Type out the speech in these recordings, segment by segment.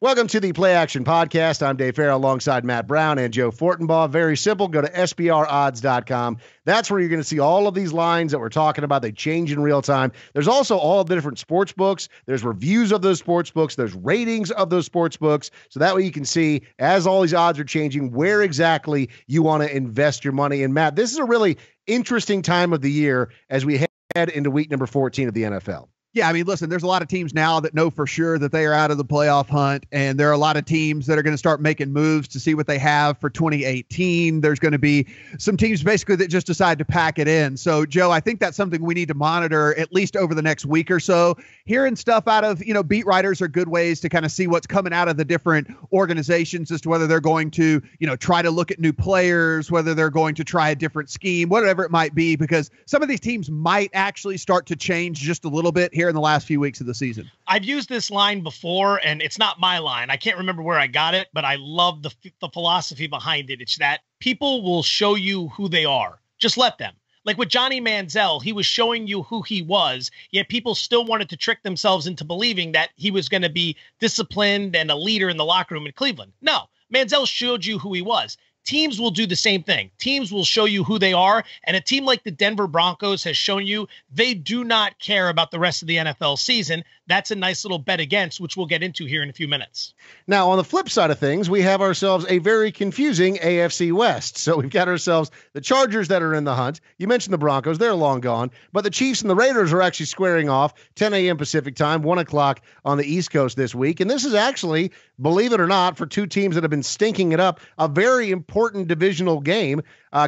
Welcome to the Play Action Podcast. I'm Dave Farrell alongside Matt Brown and Joe Fortenbaugh. Very simple. Go to SBRodds.com. That's where you're going to see all of these lines that we're talking about. They change in real time. There's also all of the different sports books. There's reviews of those sports books. There's ratings of those sports books. So that way you can see, as all these odds are changing, where exactly you want to invest your money. And Matt, this is a really interesting time of the year as we head into week number 14 of the NFL. Yeah, I mean, listen, there's a lot of teams now that know for sure that they are out of the playoff hunt, and there are a lot of teams that are going to start making moves to see what they have for 2018. There's going to be some teams basically that just decide to pack it in. So, Joe, I think that's something we need to monitor at least over the next week or so. Hearing stuff out of, beat writers are good ways to kind of see what's coming out of the different organizations as to whether they're going to, try to look at new players, whether they're going to try a different scheme, whatever it might be, because some of these teams might actually start to change just a little bit here in the last few weeks of the season. I've used this line before, and it's not my line. I can't remember where I got it, but I love the philosophy behind it. It's that people will show you who they are. Just let them. Like with Johnny Manziel, he was showing you who he was, yet people still wanted to trick themselves into believing that he was going to be disciplined and a leader in the locker room in Cleveland. No, Manziel showed you who he was. Teams will do the same thing. Teams will show you who they are. And a team like the Denver Broncos has shown you they do not care about the rest of the NFL season. That's a nice little bet against, which we'll get into here in a few minutes. Now, on the flip side of things, we have ourselves a very confusing AFC West. So we've got ourselves the Chargers that are in the hunt. You mentioned the Broncos. They're long gone. But the Chiefs and the Raiders are actually squaring off 10 a.m. Pacific time, 1 o'clock on the East Coast this week. And this is actually, believe it or not, for two teams that have been stinking it up, a very important divisional game.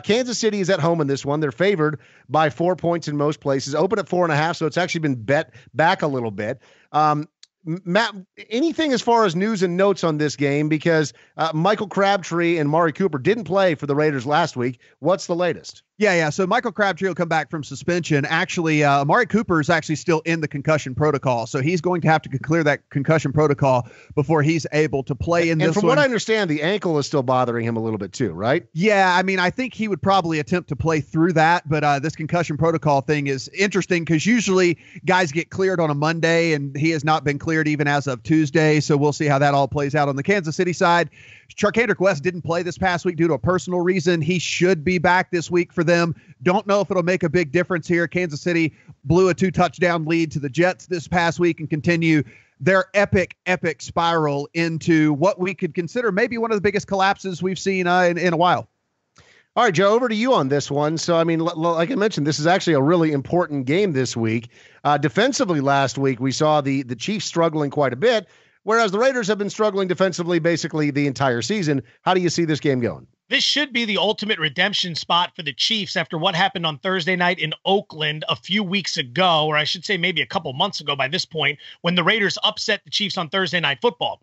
Kansas City is at home in this one. They're favored by 4 points in most places, open at 4.5. So it's actually been bet back a little bit. Matt, anything as far as news and notes on this game? Because Michael Crabtree and Mari Cooper didn't play for the Raiders last week. What's the latest? Yeah. So Michael Crabtree will come back from suspension. Actually, Amari Cooper is actually still in the concussion protocol, so he's going to have to clear that concussion protocol before he's able to play in this one. And from what I understand, the ankle is still bothering him a little bit too, right? Yeah, I mean, I think he would probably attempt to play through that, but this concussion protocol thing is interesting because usually guys get cleared on a Monday, and he has not been cleared even as of Tuesday, so we'll see how that all plays out on the Kansas City side. Charkandrick West didn't play this past week due to a personal reason. He should be back this week for them. Don't know if it'll make a big difference here. Kansas City blew a 2-touchdown lead to the Jets this past week and continue their epic spiral into what we could consider maybe one of the biggest collapses we've seen in a while. All right, Joe, over to you on this one. So, I mean, like I mentioned, this is actually a really important game this week. Defensively last week, we saw the Chiefs struggling quite a bit, whereas the Raiders have been struggling defensively basically the entire season. How do you see this game going? This should be the ultimate redemption spot for the Chiefs after what happened on Thursday night in Oakland a few weeks ago, or I should say maybe a couple months ago by this point, when the Raiders upset the Chiefs on Thursday Night Football.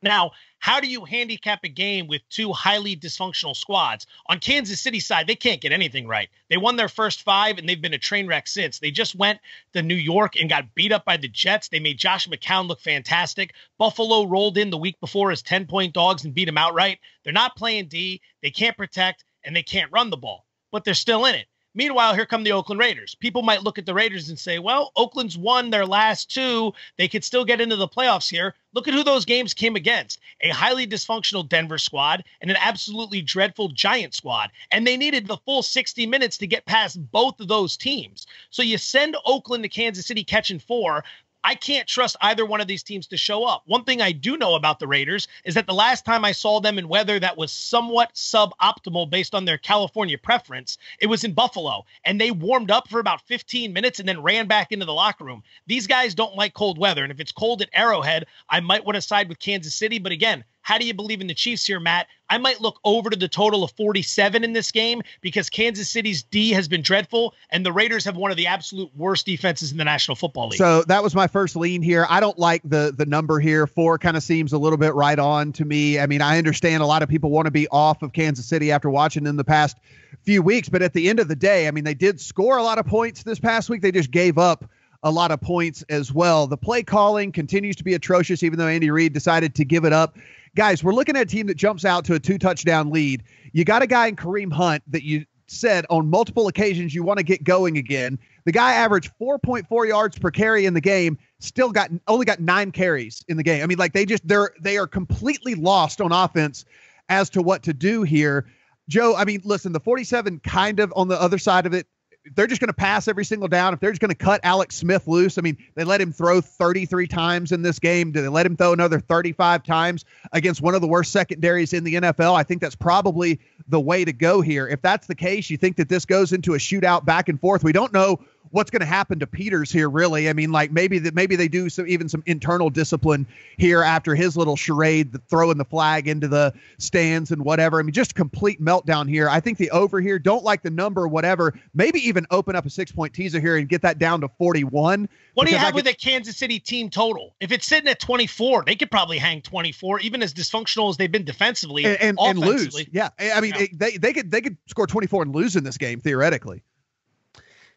Now, how do you handicap a game with two highly dysfunctional squads? On Kansas City side, they can't get anything right. They won their first 5, and they've been a train wreck since. They just went to New York and got beat up by the Jets. They made Josh McCown look fantastic. Buffalo rolled in the week before as 10-point dogs and beat them outright. They're not playing D. They can't protect, and they can't run the ball, but they're still in it. Meanwhile, here come the Oakland Raiders. People might look at the Raiders and say, well, Oakland's won their last 2. They could still get into the playoffs here. Look at who those games came against. A highly dysfunctional Denver squad and an absolutely dreadful Giant squad. And they needed the full 60 minutes to get past both of those teams. So you send Oakland to Kansas City catching 4. I can't trust either one of these teams to show up. One thing I do know about the Raiders is that the last time I saw them in weather that was somewhat suboptimal based on their California preference, it was in Buffalo, and they warmed up for about 15 minutes and then ran back into the locker room. These guys don't like cold weather, and if it's cold at Arrowhead, I might want to side with Kansas City, but again, how do you believe in the Chiefs here, Matt? I might look over to the total of 47 in this game because Kansas City's D has been dreadful, and the Raiders have one of the absolute worst defenses in the National Football League. So that was my first lean here. I don't like the number here. 4 kind of seems a little bit right on to me. I mean, I understand a lot of people want to be off of Kansas City after watching them the past few weeks, but at the end of the day, I mean, they did score a lot of points this past week. They just gave up a lot of points as well. The play calling continues to be atrocious, even though Andy Reid decided to give it up. Guys, we're looking at a team that jumps out to a 2-touchdown lead. You got a guy in Kareem Hunt that you said on multiple occasions you want to get going again. The guy averaged 4.4 yards per carry in the game. still only got 9 carries in the game. I mean, like they are completely lost on offense as to what to do here. Joe, I mean, listen, the 47 kind of on the other side of it, they're just going to pass every single down. If they're just going to cut Alex Smith loose, I mean, they let him throw 33 times in this game. Do they let him throw another 35 times against one of the worst secondaries in the NFL? I think that's probably the way to go here. If that's the case, you think that this goes into a shootout back and forth. We don't know what's going to happen to Peters here, really. I mean, like maybe they do some internal discipline here after his little charade, throwing the flag into the stands and whatever. I mean, just a complete meltdown here. I think the over here, don't like the number, whatever. Maybe even open up a 6-point teaser here and get that down to 41. What do you have with a Kansas City team total? If it's sitting at 24, they could probably hang 24, even as dysfunctional as they've been defensively and lose. Yeah, I mean, they could score 24 and lose in this game theoretically.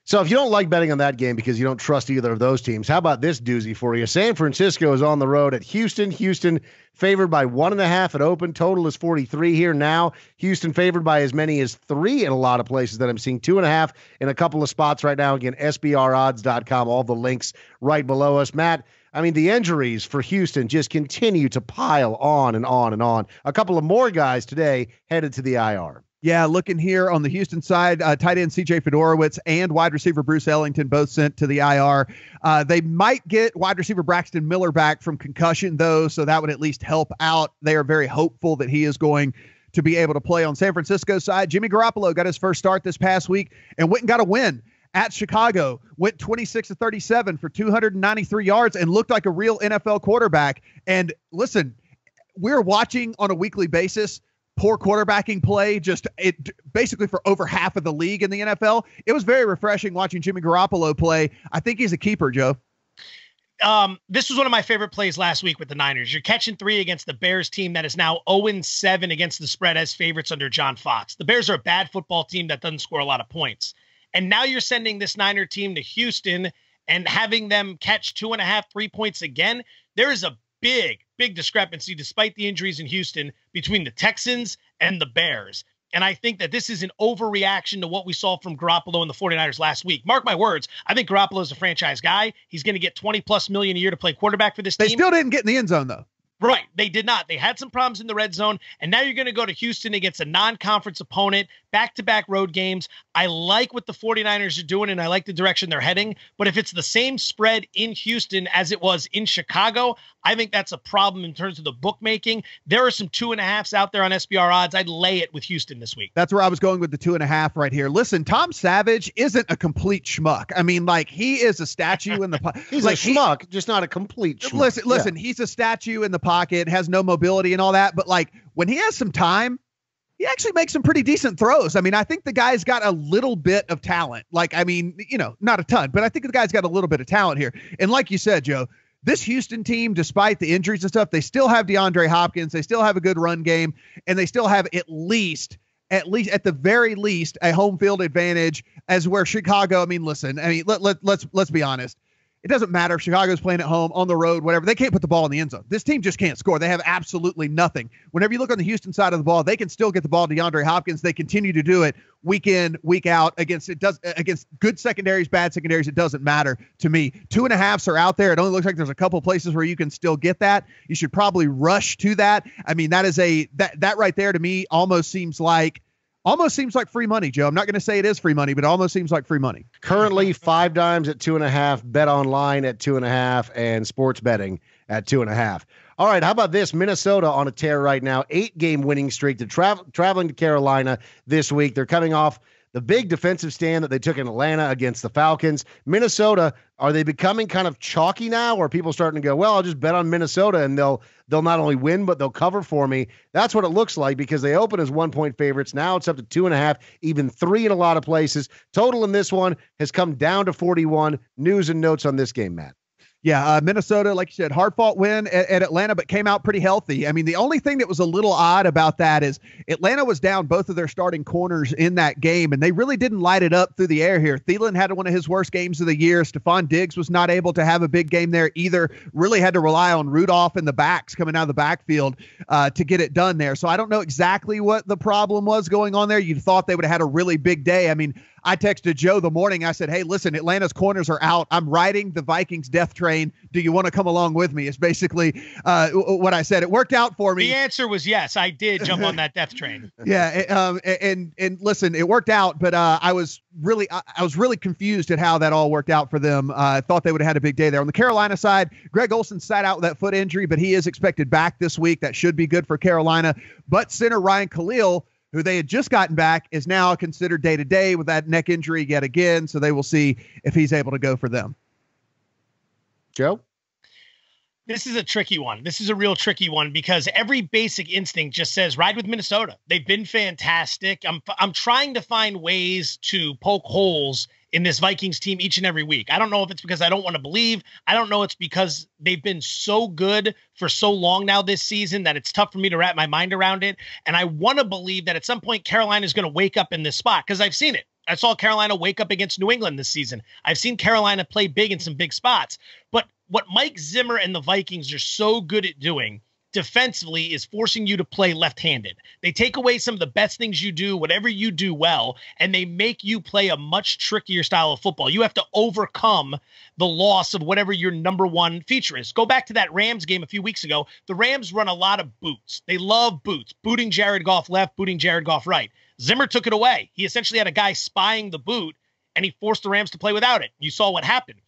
So if you don't like betting on that game because you don't trust either of those teams, how about this doozy for you? San Francisco is on the road at Houston. Houston favored by 1.5 at open. Total is 43 here now. Houston favored by as many as 3 in a lot of places that I'm seeing. 2.5 in a couple of spots right now. Again, SBRodds.com. All the links right below us. Matt, I mean, the injuries for Houston just continue to pile on and on and on. A couple of more guys today headed to the IR. Yeah, looking here on the Houston side, tight end C.J. Fedorowicz and wide receiver Bruce Ellington both sent to the IR. They might get wide receiver Braxton Miller back from concussion, though, so that would at least help out. They are very hopeful that he is going to be able to play. On San Francisco's side, Jimmy Garoppolo got his first start this past week and went and got a win at Chicago, went 26-37 for 293 yards and looked like a real NFL quarterback. And listen, we're watching on a weekly basis poor quarterbacking play, basically for over half of the league in the NFL. It was very refreshing watching Jimmy Garoppolo play. I think he's a keeper, Joe. This was one of my favorite plays last week with the Niners. You're catching 3 against the Bears team that is now 0-7 against the spread as favorites under John Fox. The Bears are a bad football team that doesn't score a lot of points. And now you're sending this Niner team to Houston and having them catch 2.5, 3 points again. There is a big discrepancy, despite the injuries in Houston, between the Texans and the Bears. And I think that this is an overreaction to what we saw from Garoppolo and the 49ers last week. Mark my words, I think Garoppolo is a franchise guy. He's going to get $20+ million a year to play quarterback for this team. They still didn't get in the end zone, though. Right. They did not. They had some problems in the red zone, and now you're going to go to Houston against a non-conference opponent, back-to-back road games. I like what the 49ers are doing, and I like the direction they're heading, but if it's the same spread in Houston as it was in Chicago, I think that's a problem in terms of the bookmaking. There are some 2.5s out there on SBR odds. I'd lay it with Houston this week. That's where I was going with the 2.5 right here. Listen, Tom Savage isn't a complete schmuck. I mean, like, he is a statue in the he's like, a schmuck, just not a complete schmuck. Listen, he's a statue in the pocket, has no mobility and all that, but like when he has some time, he actually makes some pretty decent throws. I mean, I think the guy's got a little bit of talent. Like, I mean, not a ton, but I think the guy's got a little bit of talent here. And like you said, Joe, this Houston team, despite the injuries and stuff, they still have DeAndre Hopkins. They still have a good run game, and they still have at the very least, a home field advantage as where Chicago. I mean, listen, let's be honest. It doesn't matter if Chicago's playing at home, on the road, whatever. They can't put the ball in the end zone. This team just can't score. They have absolutely nothing. Whenever you look on the Houston side of the ball, they can still get the ball to DeAndre Hopkins. They continue to do it week in, week out against good secondaries, bad secondaries. It doesn't matter to me. 2.5s are out there. It only looks like there's a couple places where you can still get that. You should probably rush to that. I mean, that is that right there to me almost seems like free money, Joe. I'm not going to say it is free money, but it almost seems like free money. Currently, 5 dimes at 2.5, Bet Online at 2.5, and sports betting at 2.5. All right, how about this? Minnesota on a tear right now, 8-game winning streak. They're traveling to Carolina this week. They're coming off the big defensive stand that they took in Atlanta against the Falcons. Minnesota, are they becoming kind of chalky now, or are people starting to go, well, I'll just bet on Minnesota and they'll not only win, but they'll cover for me? That's what it looks like, because they open as 1-point favorites. Now it's up to 2.5, even 3 in a lot of places. Total in this one has come down to 41. News and notes on this game, Matt. Yeah, Minnesota, like you said, hard-fought win at Atlanta, but came out pretty healthy. I mean, the only thing that was a little odd about that is Atlanta was down both of their starting corners in that game, and they really didn't light it up through the air here. Thielen had one of his worst games of the year. Stephon Diggs was not able to have a big game there either. Really had to rely on Rudolph and the backs coming out of the backfield to get it done there. So I don't know exactly what the problem was going on there. You'd thought they would have had a really big day. I mean, I texted Joe the morning. I said, hey, listen, Atlanta's corners are out. I'm riding the Vikings death train. Do you want to come along with me? It's basically what I said. It worked out for me. The answer was yes. I did jump on that death train. Yeah. And listen, it worked out, but I was really confused at how that all worked out for them. I thought they would have had a big day there. On the Carolina side, Greg Olsen sat out with that foot injury, but he is expected back this week. That should be good for Carolina. But center Ryan Khalil, who they had just gotten back, is now considered day-to-day with that neck injury yet again. So they will see if he's able to go for them. Joe? This is a tricky one. This is a real tricky one because every basic instinct just says ride with Minnesota. They've been fantastic. I'm trying to find ways to poke holes in this Vikings team each and every week. I don't know if it's because I don't want to believe. I don't know it's because they've been so good for so long now this season that it's tough for me to wrap my mind around it. And I want to believe that at some point Carolina is going to wake up in this spot because I've seen it. I saw Carolina wake up against New England this season. I've seen Carolina play big in some big spots. But what Mike Zimmer and the Vikings are so good at doing defensively is forcing you to play left-handed. They take away some of the best things you do, whatever you do well, and they make you play a much trickier style of football. You have to overcome the loss of whatever your number one feature is. Go back to that Rams game a few weeks ago. The Rams run a lot of boots. They love boots, booting Jared Goff left, booting Jared Goff right. Zimmer took it away. He essentially had a guy spying the boot, and he forced the Rams to play without it. You saw what happened.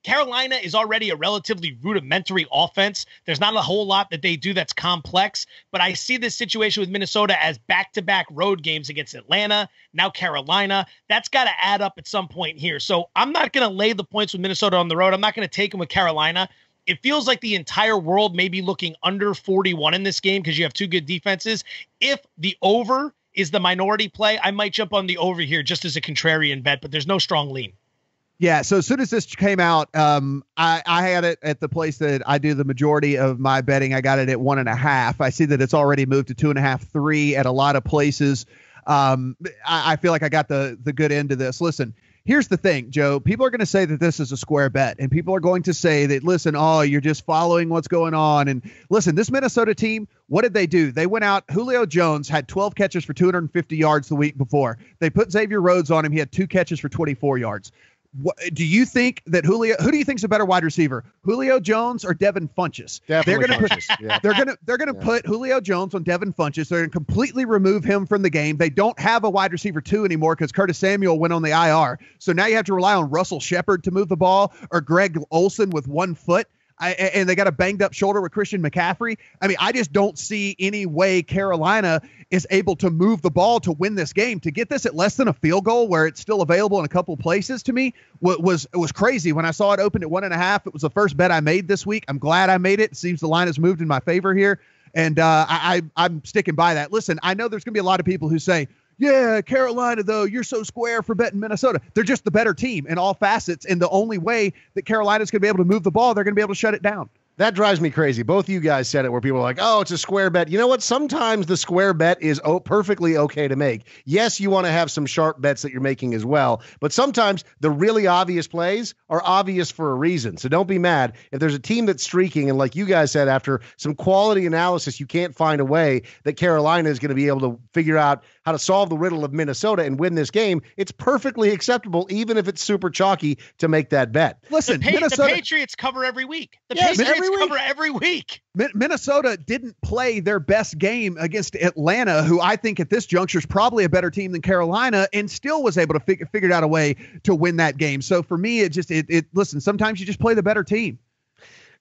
Carolina is already a relatively rudimentary offense. There's not a whole lot that they do that's complex, but I see this situation with Minnesota as back-to-back road games against Atlanta, now Carolina. That's got to add up at some point here. So I'm not going to lay the points with Minnesota on the road. I'm not going to take them with Carolina. It feels like the entire world may be looking under 41 in this game because you have two good defenses. If the over is the minority play, I might jump on the over here just as a contrarian bet, but there's no strong lean. Yeah, so as soon as this came out, I had it at the place that I do the majority of my betting. I got it at 1.5. I see that it's already moved to 2.5, 3 at a lot of places. I feel like I got the good end of this. Listen, here's the thing, Joe. People are going to say that this is a square bet, and people are going to say that, listen, you're just following what's going on. And listen, this Minnesota team, what did they do? They went out. Julio Jones had 12 catches for 250 yards the week before. They put Xavier Rhodes on him. He had 2 catches for 24 yards. Do you think that who do you think is a better wide receiver, Julio Jones or Devin Funchess? Definitely They're going to put Julio Jones on Devin Funchess. They're going to completely remove him from the game. They don't have a wide receiver 2 anymore because Curtis Samuel went on the IR. So now you have to rely on Russell Shepard to move the ball or Greg Olsen with 1 foot. And they got a banged up shoulder with Christian McCaffrey. I mean, I just don't see any way Carolina is able to move the ball to win this game. To get this at less than a field goal where it's still available in a couple places, to me was crazy. When I saw it open at 1.5, it was the first bet I made this week. I'm glad I made it. It seems the line has moved in my favor here. And I'm sticking by that. Listen, I know there's going to be a lot of people who say, yeah, Carolina, though, you're so square for betting Minnesota. They're just the better team in all facets. And the only way that Carolina's going to be able to move the ball, they're going to be able to shut it down. That drives me crazy. Both of you guys said it where people are like, oh, it's a square bet. You know what? Sometimes the square bet is perfectly okay to make. Yes, you want to have some sharp bets that you're making as well. But sometimes the really obvious plays are obvious for a reason. So don't be mad. If there's a team that's streaking, and like you guys said, after some quality analysis, you can't find a way that Carolina is going to be able to figure out how to solve the riddle of Minnesota and win this game, it's perfectly acceptable, even if it's super chalky, to make that bet. Listen, the Patriots cover every week. Patriots cover every week. Minnesota didn't play their best game against Atlanta, who I think at this juncture is probably a better team than Carolina, and still was able to figure out a way to win that game. So for me, listen, sometimes you just play the better team.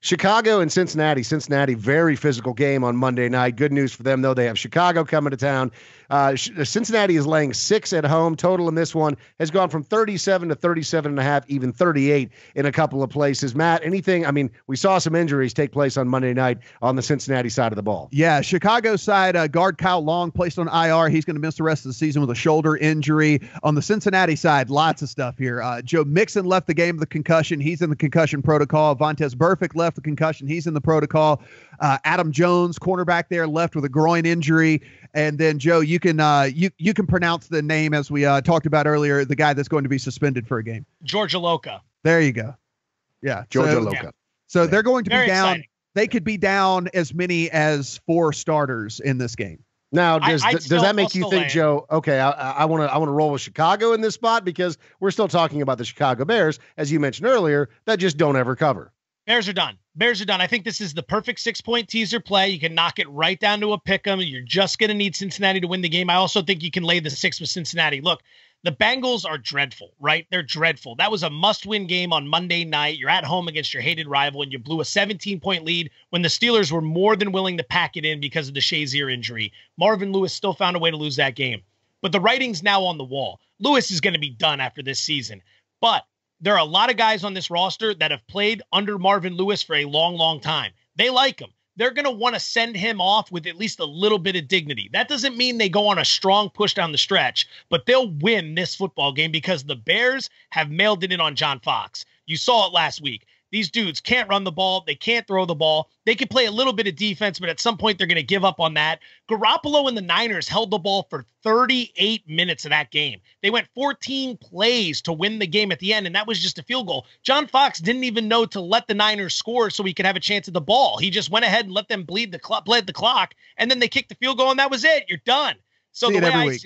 Chicago and Cincinnati. Cincinnati, very physical game on Monday night. Good news for them, though. They have Chicago coming to town. Cincinnati is laying 6 at home. Total in this one has gone from 37 to 37.5, even 38 in a couple of places. Matt, anything? I mean, we saw some injuries take place on Monday night on the Cincinnati side of the ball. Yeah, Chicago side, guard Kyle Long placed on IR. He's going to miss the rest of the season with a shoulder injury. On the Cincinnati side, lots of stuff here. Joe Mixon left the game with a concussion. He's in the concussion protocol. Vontaze Burfict left the concussion. He's in the protocol. Adam Jones, cornerback there, left with a groin injury. And then, Joe, you can pronounce the name, as we talked about earlier, the guy that's going to be suspended for a game. Georgia Loca. There you go. Yeah. Georgia Loca. Yeah. So they're going to Very be down. exciting. They could be down as many as 4 starters in this game. Now, does that make you think, land. Joe? Okay, I want to roll with Chicago in this spot because we're still talking about the Chicago Bears, as you mentioned earlier, that just don't ever cover. Bears are done. I think this is the perfect 6-point teaser play. You can knock it right down to a pick 'em. You're just going to need Cincinnati to win the game. I also think you can lay the 6 with Cincinnati. Look, the Bengals are dreadful, right? They're dreadful. That was a must-win game on Monday night. You're at home against your hated rival, and you blew a 17-point lead when the Steelers were more than willing to pack it in because of the Shazier injury. Marvin Lewis still found a way to lose that game. But the writing's now on the wall. Lewis is going to be done after this season. But there are a lot of guys on this roster that have played under Marvin Lewis for a long, long time. They like him. They're going to want to send him off with at least a little bit of dignity. That doesn't mean they go on a strong push down the stretch, but they'll win this football game because the Bears have mailed it in on John Fox. You saw it last week. These dudes can't run the ball. They can't throw the ball. They can play a little bit of defense, but at some point they're going to give up on that. Garoppolo and the Niners held the ball for 38 minutes of that game. They went 14 plays to win the game at the end, and that was just a field goal. John Fox didn't even know to let the Niners score so he could have a chance at the ball. He just went ahead and let them bled the clock, and then they kicked the field goal, and that was it. You're done. So the way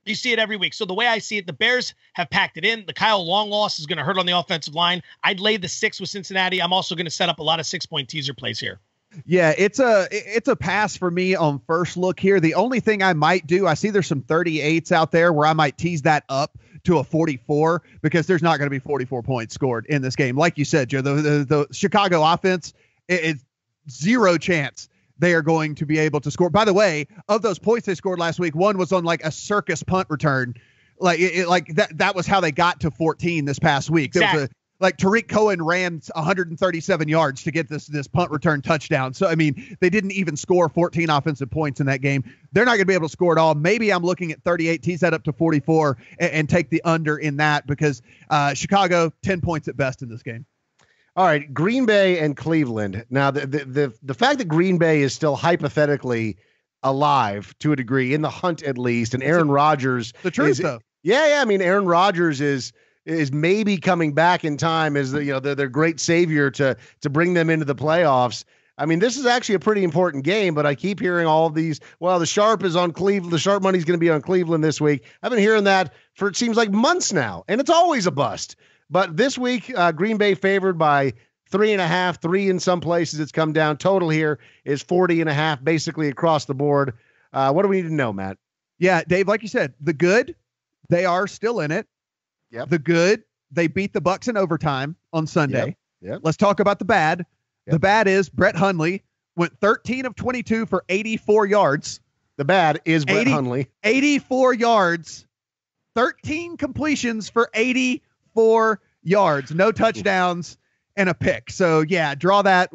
you see it every week. So the way I see it, the Bears have packed it in. The Kyle Long loss is going to hurt on the offensive line. I'd lay the 6 with Cincinnati. I'm also going to set up a lot of 6-point teaser plays here. Yeah, it's a pass for me on first look here. The only thing I might do, I see there's some 38s out there where I might tease that up to a 44 because there's not going to be 44 points scored in this game. Like you said, Joe, the Chicago offense, it's zero chance they are going to be able to score. By the way, of those points they scored last week, one was on like a circus punt return. Like that was how they got to 14 this past week. Exactly. There was Tariq Cohen ran 137 yards to get this punt return touchdown. So, I mean, they didn't even score 14 offensive points in that game. They're not going to be able to score it all. Maybe I'm looking at 38, tease that up to 44 and take the under in that because Chicago, 10 points at best in this game. All right, Green Bay and Cleveland. Now, the fact that Green Bay is still hypothetically alive to a degree, in the hunt at least, and Aaron Rodgers. The truth, though. Yeah. I mean, Aaron Rodgers is maybe coming back in time as their great savior to bring them into the playoffs. I mean, this is actually a pretty important game, but I keep hearing all of these. Well, the sharp is on Cleveland. The sharp money is going to be on Cleveland this week. I've been hearing that for it seems like months now, and it's always a bust. But this week, Green Bay favored by 3.5, 3 in some places. It's come down. Total here is 40.5, basically across the board. What do we need to know, Matt? Yeah, Dave, like you said, the good, they are still in it. Yep. The good, they beat the Bucs in overtime on Sunday. Yep. Let's talk about the bad. Yep. The bad is Brett Hundley went 13 of 22 for 84 yards. The bad is Brett Hundley. 84 yards, 13 completions for 84 yards, no touchdowns and a pick. So yeah, draw that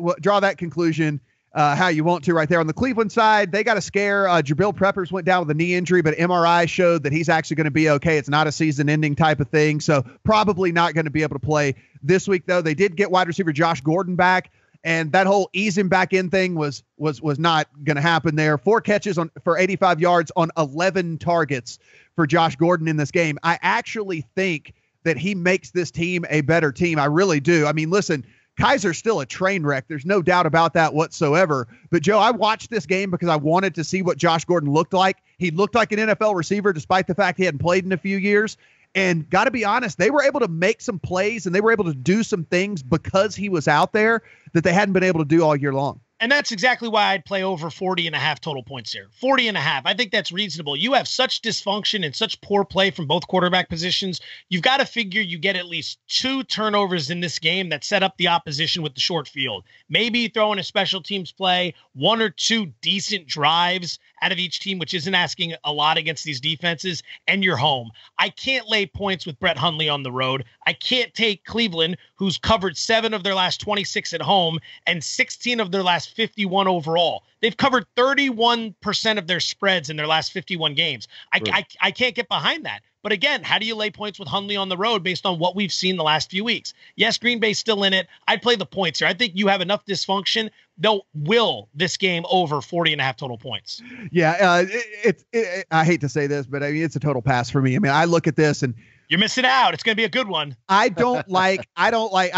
conclusion how you want to right there. On the Cleveland side, they got a scare. Jabril Peppers went down with a knee injury, but MRI showed that he's actually going to be okay. It's not a season-ending type of thing, so probably not going to be able to play this week, though. They did get wide receiver Josh Gordon back, and that whole ease him back in thing was not going to happen there. 4 catches for 85 yards on 11 targets for Josh Gordon in this game. I actually think that he makes this team a better team. I really do. I mean, listen, Kaiser's still a train wreck. There's no doubt about that whatsoever. But, Joe, I watched this game because I wanted to see what Josh Gordon looked like. He looked like an NFL receiver despite the fact he hadn't played in a few years. And got to be honest, they were able to make some plays and they were able to do some things because he was out there that they hadn't been able to do all year long. And that's exactly why I'd play over 40.5 total points here. 40.5. I think that's reasonable. You have such dysfunction and such poor play from both quarterback positions. You've got to figure you get at least 2 turnovers in this game that set up the opposition with the short field. Maybe you throw in a special teams play, 1 or 2 decent drives out of each team, which isn't asking a lot against these defenses, and you're home. I can't lay points with Brett Hundley on the road. I can't take Cleveland, who's covered 7 of their last 26 at home and 16 of their last 51 overall. They've covered 31% of their spreads in their last 51 games. I can't get behind that. But again, how do you lay points with Hundley on the road based on what we've seen the last few weeks? Yes, Green Bay's still in it. I'd play the points here. I think you have enough dysfunction. They'll will this game over 40.5 total points. Yeah, I hate to say this, but I mean, it's a total pass for me. I mean, I look at this and You're missing out. It's going to be a good one. I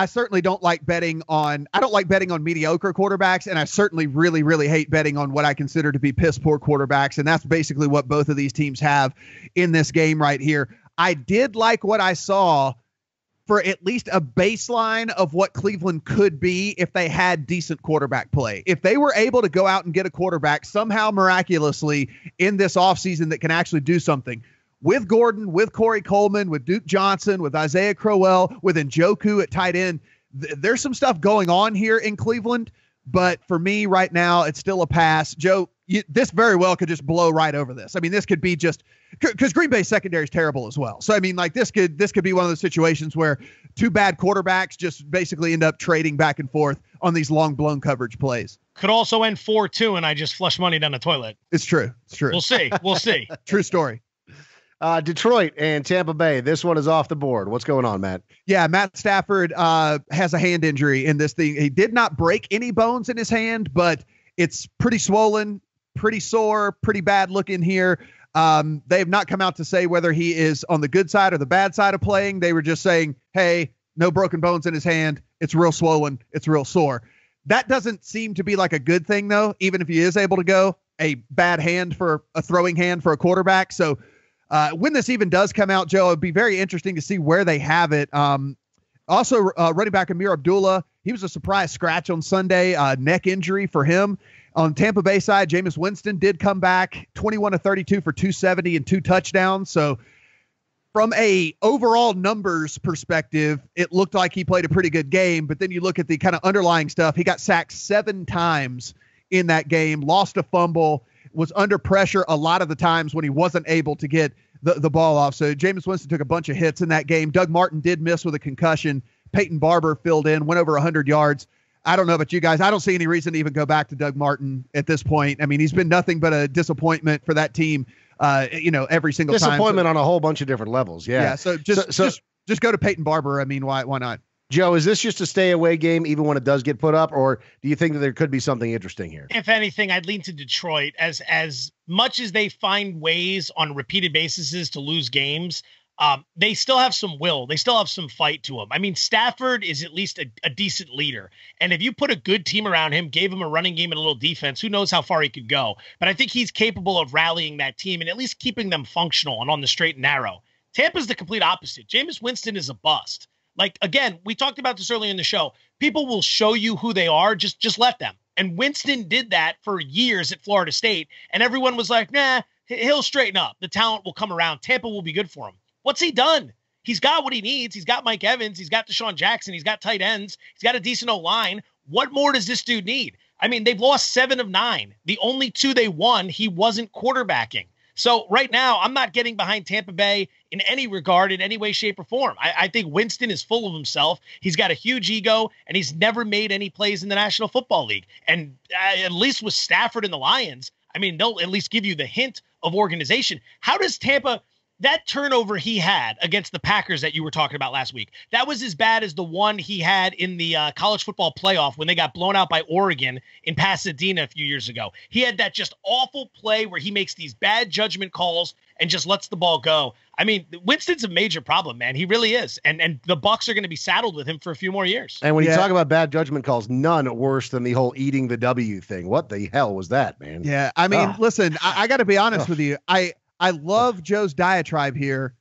certainly don't like betting on mediocre quarterbacks. And I certainly really, really hate betting on what I consider to be piss poor quarterbacks. And that's basically what both of these teams have in this game right here. I did like what I saw for at least a baseline of what Cleveland could be if they had decent quarterback play. If they were able to go out and get a quarterback somehow miraculously in this offseason that can actually do something, with Gordon, with Corey Coleman, with Duke Johnson, with Isaiah Crowell, with Njoku at tight end, there's some stuff going on here in Cleveland. But for me right now, it's still a pass. Joe, this very well could just blow right over this. I mean, this could be just because Green Bay's secondary is terrible as well. So, I mean, like this could be one of those situations where two bad quarterbacks just basically end up trading back and forth on these long blown coverage plays. Could also end 4-2, and I just flush money down the toilet. It's true. We'll see. True story. Detroit and Tampa Bay. This one is off the board. What's going on, Matt? Yeah, Matt Stafford has a hand injury in this thing. He did not break any bones in his hand, but it's pretty swollen, pretty sore, pretty bad looking here. They have not come out to say whether he is on the good side or the bad side of playing. They were just saying, hey, no broken bones in his hand. It's real swollen. It's real sore. That doesn't seem to be like a good thing, though, even if he is able to go. A bad hand for a throwing hand for a quarterback. So when this even does come out, Joe, it'd be very interesting to see where they have it. Also, running back Amir Abdullah, he was a surprise scratch on Sunday, neck injury for him. On Tampa Bay side, Jameis Winston did come back 21-32 for 270 and 2 touchdowns. So from a overall numbers perspective, it looked like he played a pretty good game. But then you look at the kind of underlying stuff. He got sacked 7 times in that game, lost a fumble, was under pressure a lot of the times when he wasn't able to get the ball off. So Jameis Winston took a bunch of hits in that game. Doug Martin did miss with a concussion. Peyton Barber filled in, went over 100 yards. I don't know about you guys. I don't see any reason to even go back to Doug Martin at this point. I mean, he's been nothing but a disappointment for that team, every single time. Disappointment on a whole bunch of different levels. Yeah. Yeah. So just go to Peyton Barber. I mean, why not? Joe, is this just a stay away game even when it does get put up, or do you think that there could be something interesting here? If anything, I'd lean to Detroit. As much as they find ways on repeated bases to lose games, they still have some will. They still have some fight to them. I mean, Stafford is at least a decent leader. And if you put a good team around him, gave him a running game and a little defense, who knows how far he could go. But I think he's capable of rallying that team and at least keeping them functional and on the straight and narrow. Tampa's the complete opposite. Jameis Winston is a bust. Like, again, we talked about this earlier in the show. People will show you who they are. Just let them. And Winston did that for years at Florida State. And everyone was like, nah, he'll straighten up. The talent will come around. Tampa will be good for him. What's he done? He's got what he needs. He's got Mike Evans. He's got Deshaun Jackson. He's got tight ends. He's got a decent O-line. What more does this dude need? I mean, they've lost 7 of 9. The only 2 they won, he wasn't quarterbacking. So right now, I'm not getting behind Tampa Bay in any regard, in any way, shape, or form. I think Winston is full of himself. He's got a huge ego, and he's never made any plays in the National Football League. And at least with Stafford and the Lions, I mean, they'll at least give you the hint of organization. How does Tampa... That turnover he had against the Packers that you were talking about last week, that was as bad as the one he had in the college football playoff when they got blown out by Oregon in Pasadena a few years ago. He had that just awful play where he makes these bad judgment calls and just lets the ball go. I mean, Winston's a major problem, man. He really is. And the Bucs are going to be saddled with him for a few more years. And when you talk about bad judgment calls, none worse than the whole eating the W thing. What the hell was that, man? Yeah. I mean, listen, I got to be honest with you. I love Joe's diatribe here,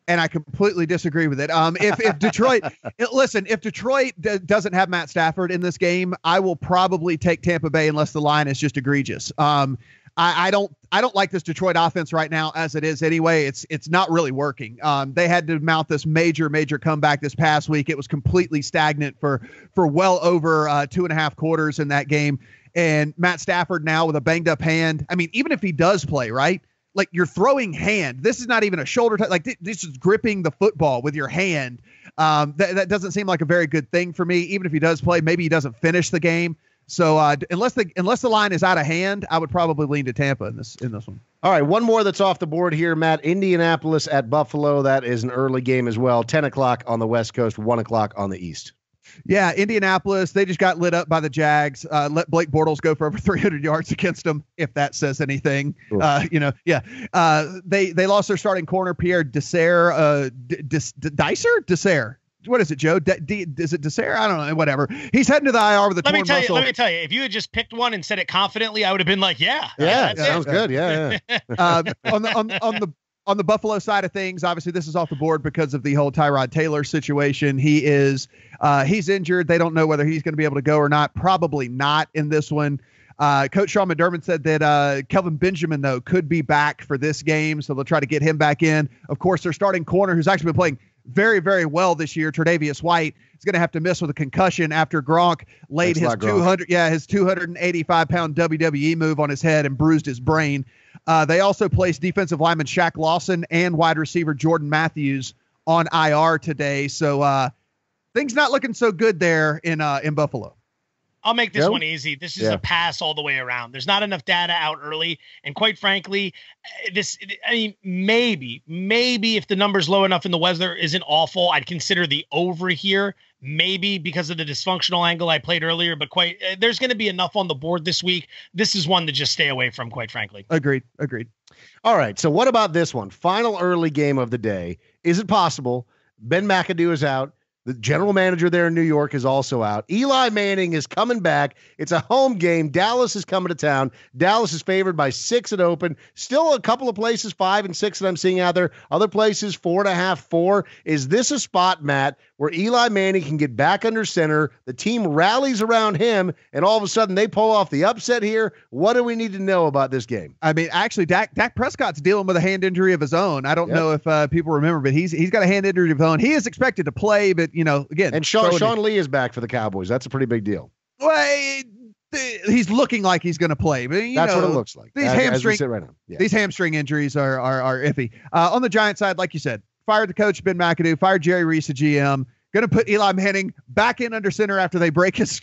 and I completely disagree with it. If Detroit, if Detroit doesn't have Matt Stafford in this game, I will probably take Tampa Bay unless the line is just egregious. I don't like this Detroit offense right now as it is anyway. It's not really working. They had to mount this major comeback this past week. It was completely stagnant for well over 2.5 quarters in that game. And Matt Stafford now with a banged up hand. I mean, even if he does play, right? Like your throwing hand, this is not even a shoulder touch. Like this is gripping the football with your hand. That doesn't seem like a very good thing for me. Even if he does play, maybe he doesn't finish the game. So unless the line is out of hand, I would probably lean to Tampa in this one. All right, one more that's off the board here, Matt. Indianapolis at Buffalo. That is an early game as well. 10 o'clock on the West Coast, 1 o'clock on the East. Yeah, Indianapolis, they just got lit up by the Jags. Let Blake Bortles go for over 300 yards against them, if that says anything. They lost their starting corner, Pierre Desser. Desser? What is it, Joe? Is it Desser? I don't know. Whatever. He's heading to the IR with a torn muscle. Let me tell you, if you had just picked one and said it confidently, I would have been like, yeah. Sounds good. Yeah. On the Buffalo side of things, obviously this is off the board because of the whole Tyrod Taylor situation. He's injured. They don't know whether he's going to be able to go or not. Probably not in this one. Coach Sean McDermott said that Kelvin Benjamin, though, could be back for this game, so they'll try to get him back in. Of course, their starting corner, who's actually been playing very, very well this year, Tre'Davious White, is going to have to miss with a concussion after Gronk laid his 285-pound WWE move on his head and bruised his brain. They also placed defensive lineman Shaq Lawson and wide receiver Jordan Matthews on IR today. So things not looking so good there in Buffalo. I'll make this one easy. This is a pass all the way around. There's not enough data out early. And quite frankly, maybe if the number's low enough and the weather isn't awful, I'd consider the over here. Maybe because of the dysfunctional angle I played earlier, but there's going to be enough on the board this week. This is one to just stay away from, quite frankly. Agreed. All right. So what about this one? Final early game of the day. Is it possible? Ben McAdoo is out. The general manager there in New York is also out. Eli Manning is coming back. It's a home game. Dallas is coming to town. Dallas is favored by 6 at open. Still a couple of places, 5 and 6 that I'm seeing out there. Other places, 4.5, 4. Is this a spot, Matt, where Eli Manning can get back under center? The team rallies around him, and all of a sudden they pull off the upset here. What do we need to know about this game? I mean, actually, Dak Prescott's dealing with a hand injury of his own. I don't know if people remember, but he's got a hand injury of his own. He is expected to play, but again, and Sean Lee is back for the Cowboys. That's a pretty big deal. Well, he's looking like he's going to play, but that's what it looks like. These hamstring injuries are iffy. On the Giants side, like you said, fired the coach Ben McAdoo, fired Jerry Reese, the GM. Going to put Eli Manning back in under center after they break his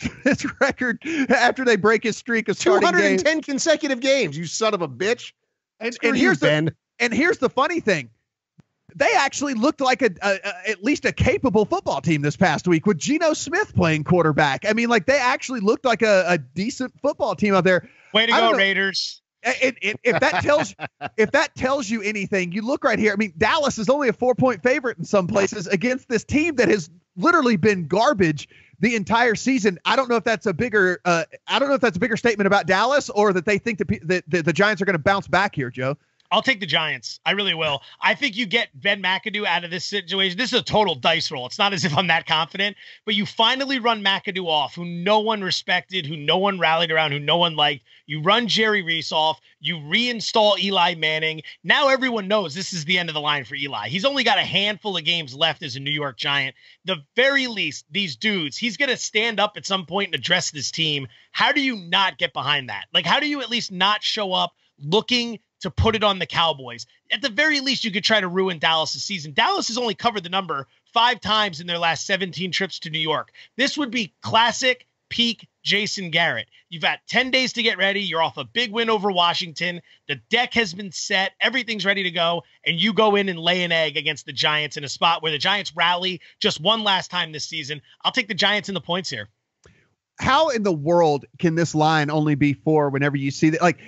record, after they break his streak of starting 210 consecutive games. You son of a bitch. And here's the funny thing. They actually looked like at least a capable football team this past week with Geno Smith playing quarterback. I mean, like they actually looked like a decent football team out there. Way to go, Raiders. If that tells you anything, you look right here. I mean, Dallas is only a 4-point favorite in some places against this team that has literally been garbage the entire season. I don't know if that's a bigger statement about Dallas or that they think that the Giants are going to bounce back here, Joe. I'll take the Giants. I really will. I think you get Ben McAdoo out of this situation. This is a total dice roll. It's not as if I'm that confident, but you finally run McAdoo off, who no one respected, who no one rallied around, who no one liked. You run Jerry Reese off. You reinstall Eli Manning. Now everyone knows this is the end of the line for Eli. He's only got a handful of games left as a New York Giant. The very least, these dudes, he's going to stand up at some point and address this team. How do you not get behind that? Like, how do you at least not show up looking to put it on the Cowboys? At the very least, you could try to ruin Dallas' season. Dallas has only covered the number 5 times in their last 17 trips to New York. This would be classic peak Jason Garrett. You've got 10 days to get ready. You're off a big win over Washington. The deck has been set. Everything's ready to go. And you go in and lay an egg against the Giants in a spot where the Giants rally just one last time this season. I'll take the Giants in the points here. How in the world can this line only be 4 whenever you see that? Like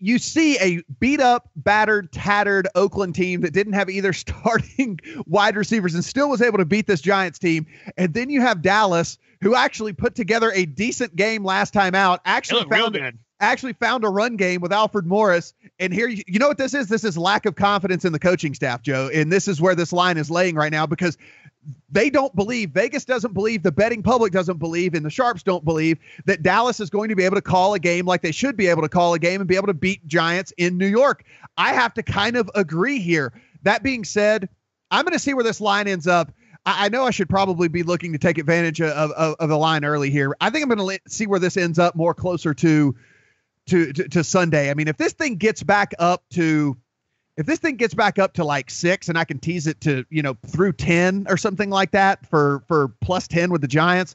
you see a beat up, battered, tattered Oakland team that didn't have either starting wide receivers and still was able to beat this Giants team. And then you have Dallas, who actually put together a decent game last time out, actually found a run game with Alfred Morris. And here, you know what this is? This is lack of confidence in the coaching staff, Joe. And this is where this line is laying right now, because they don't believe, Vegas doesn't believe, the betting public doesn't believe, and the sharps don't believe that Dallas is going to be able to call a game like they should be able to call a game and be able to beat Giants in New York. I have to kind of agree here. That being said, I'm going to see where this line ends up. I know I should probably be looking to take advantage of the line early here. I think I'm going to see where this ends up more closer to Sunday. I mean, if this thing gets back up to like 6 and I can tease it to, through 10 or something like that for plus 10 with the Giants,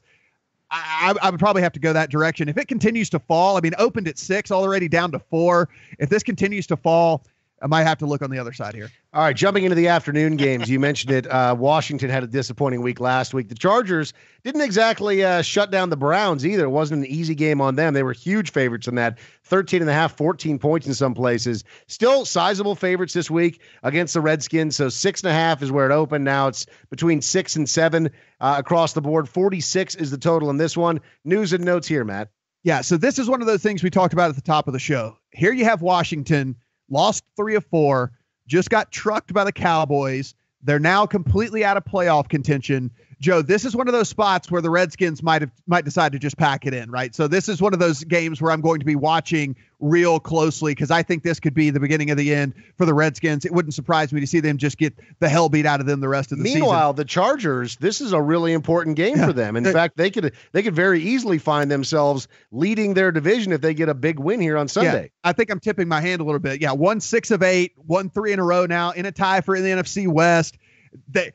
I would probably have to go that direction. If it continues to fall, I mean, opened at 6 already down to 4. If this continues to fall, I might have to look on the other side here. All right, jumping into the afternoon games, you mentioned it. Washington had a disappointing week last week. The Chargers didn't exactly shut down the Browns either. It wasn't an easy game on them. They were huge favorites in that, 13.5, 14 points in some places. Still sizable favorites this week against the Redskins. So 6.5 is where it opened. Now it's between 6 and 7 across the board. 46 is the total in this one. News and notes here, Matt. Yeah, so this is one of those things we talked about at the top of the show. Here you have Washington, lost 3 of 4, just got trucked by the Cowboys. They're now completely out of playoff contention. Joe, this is one of those spots where the Redskins might decide to just pack it in, right? So this is one of those games where I'm going to be watching real closely because I think this could be the beginning of the end for the Redskins. It wouldn't surprise me to see them just get the hell beat out of them the rest of the season. Meanwhile, the Chargers, this is a really important game for them. In fact, they could very easily find themselves leading their division if they get a big win here on Sunday. Yeah, I think I'm tipping my hand a little bit. Yeah, 1-6 of 8, won 3 in a row now, in a tie for the NFC West.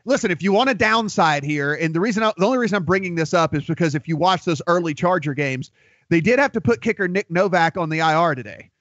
Listen, if you want a downside here, and the only reason I'm bringing this up is because if you watch those early Charger games, they did have to put kicker Nick Novak on the IR today.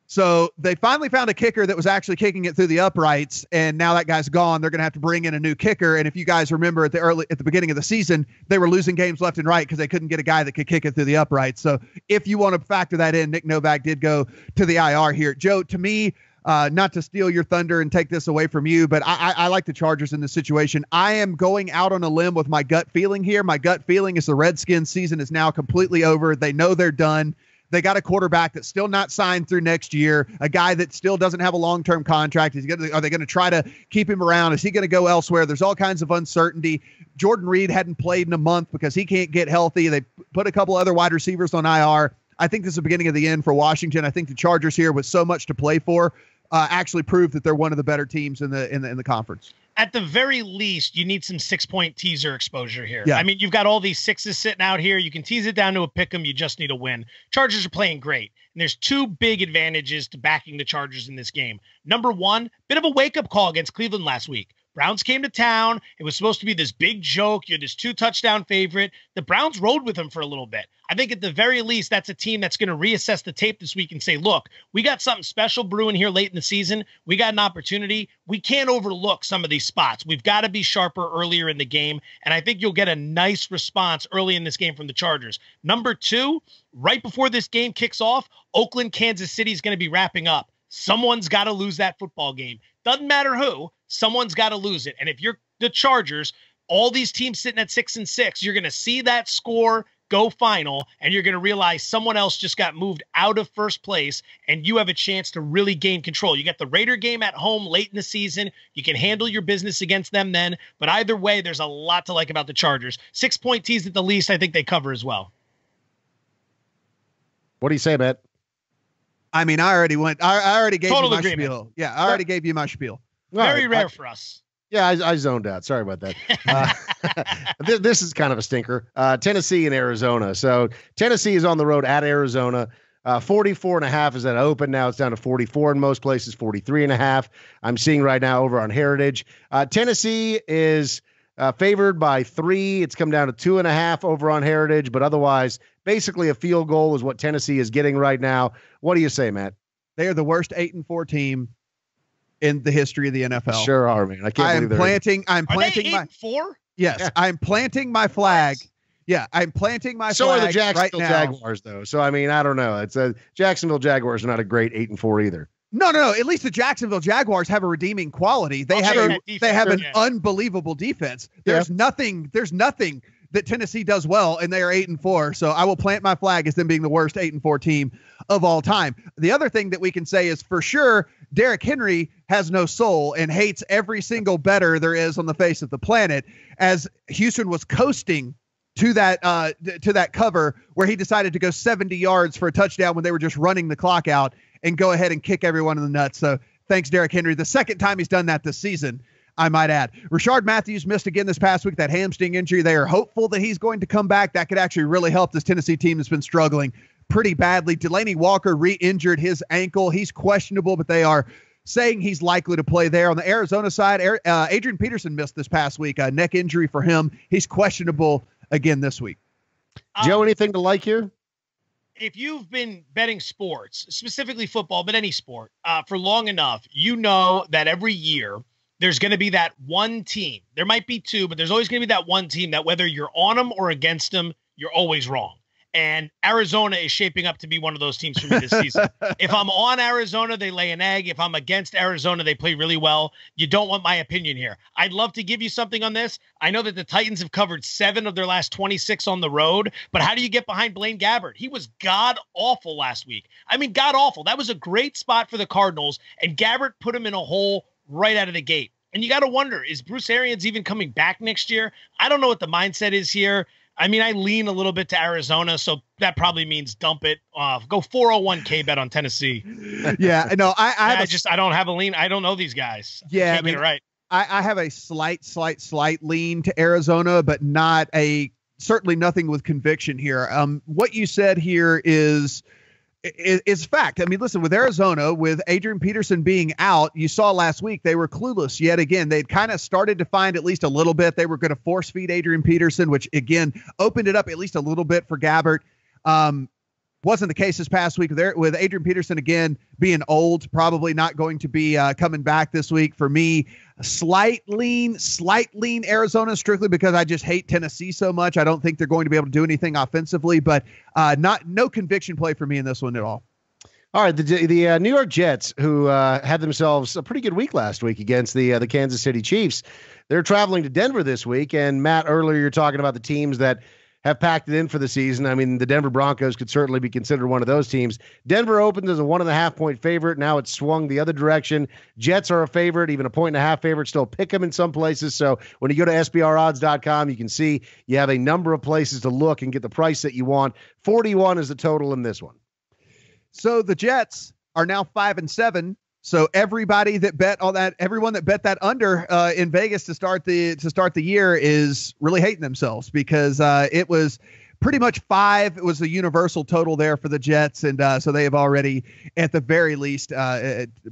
So they finally found a kicker that was actually kicking it through the uprights, and now that guy's gone. They're going to have to bring in a new kicker. And if you guys remember at the beginning of the season, they were losing games left and right because they couldn't get a guy that could kick it through the uprights. So if you want to factor that in, Nick Novak did go to the IR here. Joe, to me, not to steal your thunder and take this away from you, but I like the Chargers in this situation. I am going out on a limb with my gut feeling here. My gut feeling is the Redskins season is now completely over. They know they're done. They got a quarterback that's still not signed through next year, a guy that still doesn't have a long-term contract. Are they going to try to keep him around? Is he going to go elsewhere? There's all kinds of uncertainty. Jordan Reed hadn't played in a month because he can't get healthy. They put a couple other wide receivers on IR. I think this is the beginning of the end for Washington. I think the Chargers here, with so much to play for, actually prove that they're one of the better teams in the conference. At the very least, you need some 6-point teaser exposure here. Yeah. I mean, you've got all these sixes sitting out here. You can tease it down to a pick 'em. You just need a win. Chargers are playing great. And there's 2 big advantages to backing the Chargers in this game. Number one, bit of a wake-up call against Cleveland last week. Browns came to town. It was supposed to be this big joke. You're this 2-touchdown favorite. The Browns rode with them for a little bit. I think at the very least, that's a team that's going to reassess the tape this week and say, look, we got something special brewing here late in the season. We got an opportunity. We can't overlook some of these spots. We've got to be sharper earlier in the game. And I think you'll get a nice response early in this game from the Chargers. Number 2, right before this game kicks off, Oakland, Kansas City is going to be wrapping up. Someone's got to lose that football game. Doesn't matter who. Someone's got to lose it. And if you're the Chargers, all these teams sitting at 6-6, you're going to see that score go final, and you're going to realize someone else just got moved out of first place, and you have a chance to really gain control. You got the Raider game at home late in the season. You can handle your business against them then. But either way, there's a lot to like about the Chargers. 6-point tease at the least, I think they cover as well. What do you say, Matt? I mean, I already gave Total you my agreement. spiel. Yeah, I already gave you my spiel. Very rare for us. Yeah, I zoned out. Sorry about that. This is kind of a stinker. Tennessee and Arizona. So Tennessee is on the road at Arizona. 44.5 is at open. Now it's down to 44 in most places, 43.5. I'm seeing right now over on Heritage. Tennessee is favored by 3. It's come down to 2.5 over on Heritage, but otherwise, basically a field goal is what Tennessee is getting right now. What do you say, Matt? They are the worst 8-4 team in the history of the NFL. Sure are, man. I can't believe I'm planting my 8-4? Yes, yeah. I'm planting my flag. Yeah, I'm planting my so flag. So are the Jacksonville right Jaguars, though. So I mean, I don't know. It's Jacksonville Jaguars are not a great 8-4 either. No. At least the Jacksonville Jaguars have a redeeming quality. They have an unbelievable defense. There's nothing that Tennessee does well, and they are 8-4. So I will plant my flag as them being the worst 8-4 team of all time. The other thing that we can say is for sure, Derrick Henry has no soul and hates every single bettor there is on the face of the planet. As Houston was coasting to that cover where he decided to go 70 yards for a touchdown when they were just running the clock out and go ahead and kick everyone in the nuts. So thanks, Derrick Henry. The second time he's done that this season, I might add. Rashard Matthews missed again this past week, that hamstring injury. They are hopeful that he's going to come back. That could actually really help this Tennessee team that's been struggling pretty badly. Delaney Walker re-injured his ankle. He's questionable, but they are saying he's likely to play there. On the Arizona side, Adrian Peterson missed this past week, a neck injury for him. He's questionable again this week. Joe, anything to like here? If you've been betting sports, specifically football, but any sport, for long enough, you know that every year there's going to be that one team. There might be two, but there's always going to be that one team that whether you're on them or against them, you're always wrong. And Arizona is shaping up to be one of those teams for me this season. If I'm on Arizona, they lay an egg. If I'm against Arizona, they play really well. You don't want my opinion here. I'd love to give you something on this. I know that the Titans have covered 7 of their last 26 on the road, but how do you get behind Blaine Gabbert? He was god-awful last week. I mean, god-awful. That was a great spot for the Cardinals, and Gabbert put him in a hole right out of the gate. And you got to wonder, is Bruce Arians even coming back next year? I don't know what the mindset is here. I mean, I lean a little bit to Arizona, so that probably means dump it. Go 401k bet on Tennessee. Yeah, no, I don't have a lean. I don't know these guys. Yeah, I mean, right. I have a slight lean to Arizona, but certainly nothing with conviction here. What you said here is fact. I mean, listen, with Arizona, with Adrian Peterson being out, you saw last week they were clueless yet again. They'd kind of started to find at least a little bit. They were going to force feed Adrian Peterson, which again opened it up at least a little bit for Gabbert. Wasn't the case this past week with Adrian Peterson again being old, probably not going to be coming back this week. For me, slight lean Arizona, strictly because I just hate Tennessee so much. I don't think they're going to be able to do anything offensively, but no conviction play for me in this one at all. All right, the New York Jets, who had themselves a pretty good week last week against the Kansas City Chiefs, they're traveling to Denver this week. And Matt, earlier you're talking about the teams that have packed it in for the season. I mean, the Denver Broncos could certainly be considered one of those teams. Denver opened as a 1.5-point favorite. Now it's swung the other direction. Jets are a favorite, even a 1.5 favorite. Still pick them in some places. So when you go to SBRodds.com, you can see you have a number of places to look and get the price that you want. 41 is the total in this one. So the Jets are now 5-7. So everybody that bet all that, everyone that bet that under in Vegas to start the year is really hating themselves, because it was pretty much 5. It was the universal total there for the Jets, and so they have already, at the very least,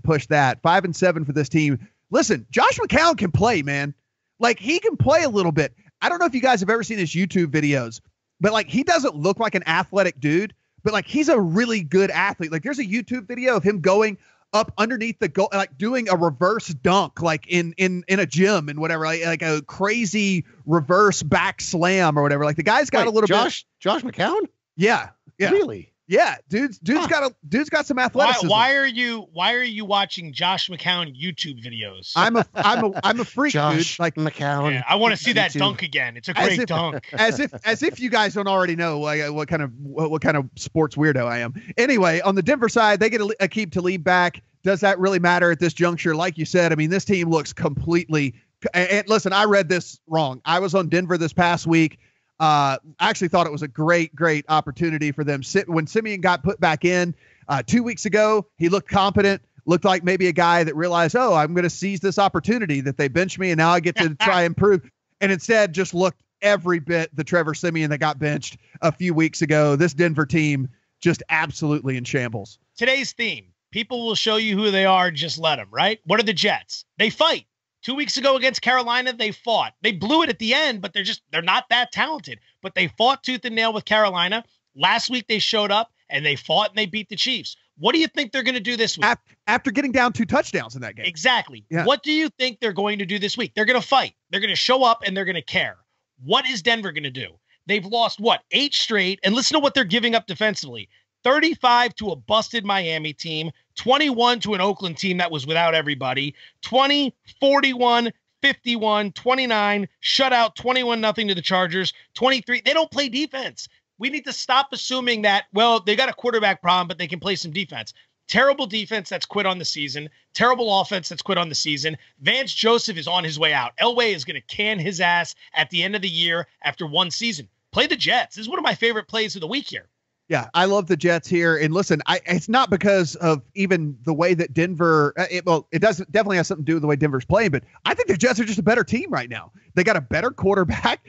pushed that 5-7 for this team. Listen, Josh McCown can play, man. Like, he can play a little bit. I don't know if you guys have ever seen his YouTube videos, but like, he doesn't look like an athletic dude, but like, he's a really good athlete. Like, there's a YouTube video of him going up underneath the goal, like doing a reverse dunk, like in a gym and whatever, like a crazy reverse back slam or whatever. Like, the guy's got a little Josh McCown. Yeah. Really? Yeah. Dude's got some athleticism. Why are you watching Josh McCown YouTube videos? I'm a freak, Josh dude. Like McCown. Yeah, I want to see that YouTube. Dunk again. It's a great dunk. As if you guys don't already know what kind of sports weirdo I am. Anyway, on the Denver side, they get Aqib Talib back. Does that really matter at this juncture? Like you said, I mean, this team looks completely. And listen, I read this wrong. I was on Denver this past week. I actually thought it was a great opportunity for them. When Simeon got put back in 2 weeks ago, he looked competent, looked like maybe a guy that realized, oh, I'm going to seize this opportunity that they benched me, and now I get to try and prove. And instead just looked every bit the Trevor Simeon that got benched a few weeks ago. This Denver team just absolutely in shambles. Today's theme: people will show you who they are, just let them, right? What are the Jets? They fight. 2 weeks ago against Carolina, they fought. They blew it at the end, but they're not that talented. But they fought tooth and nail with Carolina. Last week they showed up and they fought and they beat the Chiefs. What do you think they're going to do this week? After getting down 2 touchdowns in that game. Exactly. Yeah. What do you think they're going to do this week? They're going to fight. They're going to show up and they're going to care. What is Denver going to do? They've lost, 8 straight? And listen to what they're giving up defensively. 35 to a busted Miami team, 21 to an Oakland team that was without everybody, 20, 41, 51, 29, shutout, 21-0 to the Chargers, 23. They don't play defense. We need to stop assuming that, well, they got a quarterback problem, but they can play some defense. Terrible defense that's quit on the season. Terrible offense that's quit on the season. Vance Joseph is on his way out. Elway is going to can his ass at the end of the year after one season. Play the Jets. This is one of my favorite plays of the week here. Yeah, I love the Jets here. And listen, it's not because of even the way that Denver, it definitely has something to do with the way Denver's playing, but I think the Jets are just a better team right now. They got a better quarterback.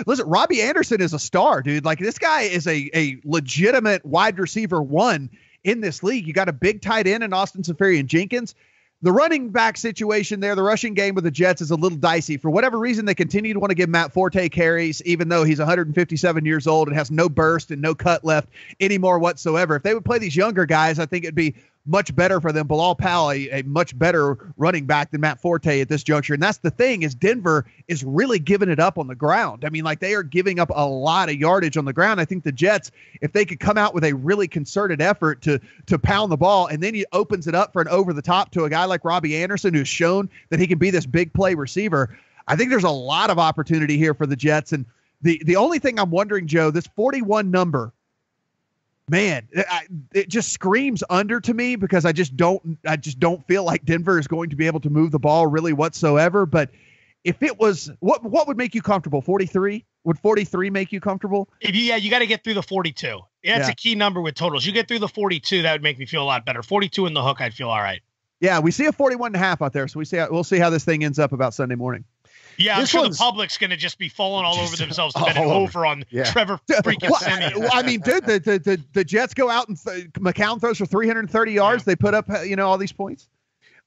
Listen, Robbie Anderson is a star, dude. Like, this guy is a legitimate wide receiver 1 in this league. You got a big tight end in Austin Seferian-Jenkins. The running back situation there, the rushing game with the Jets is a little dicey. For whatever reason, they continue to want to give Matt Forte carries, even though he's 157 years old and has no burst and no cut left anymore whatsoever. If they would play these younger guys, I think it'd be much better for them. Bilal Powell, a much better running back than Matt Forte at this juncture. And that's the thing, is Denver is really giving it up on the ground. I mean, like, they are giving up a lot of yardage on the ground. I think the Jets, if they could come out with a really concerted effort to pound the ball, and then he opens it up for an over the top to a guy like Robbie Anderson, who's shown that he can be this big play receiver, I think there's a lot of opportunity here for the Jets. And the only thing I'm wondering, Joe, this 41 number, man, it just screams under to me, because I just don't feel like Denver is going to be able to move the ball really whatsoever. But if it was, what would make you comfortable? 43? Would 43 make you comfortable? You got to get through the 42. That's a key number with totals. You get through the 42, that would make me feel a lot better. 42 in the hook, I'd feel all right. Yeah, we see a 41.5 out there, so we'll see how this thing ends up about Sunday morning. Yeah, I'm sure the public's going to just be falling all over themselves to bet it over on Trevor freaking Siemian. Well, I mean, dude, the Jets go out and McCown throws for 330 yards. They put up, all these points.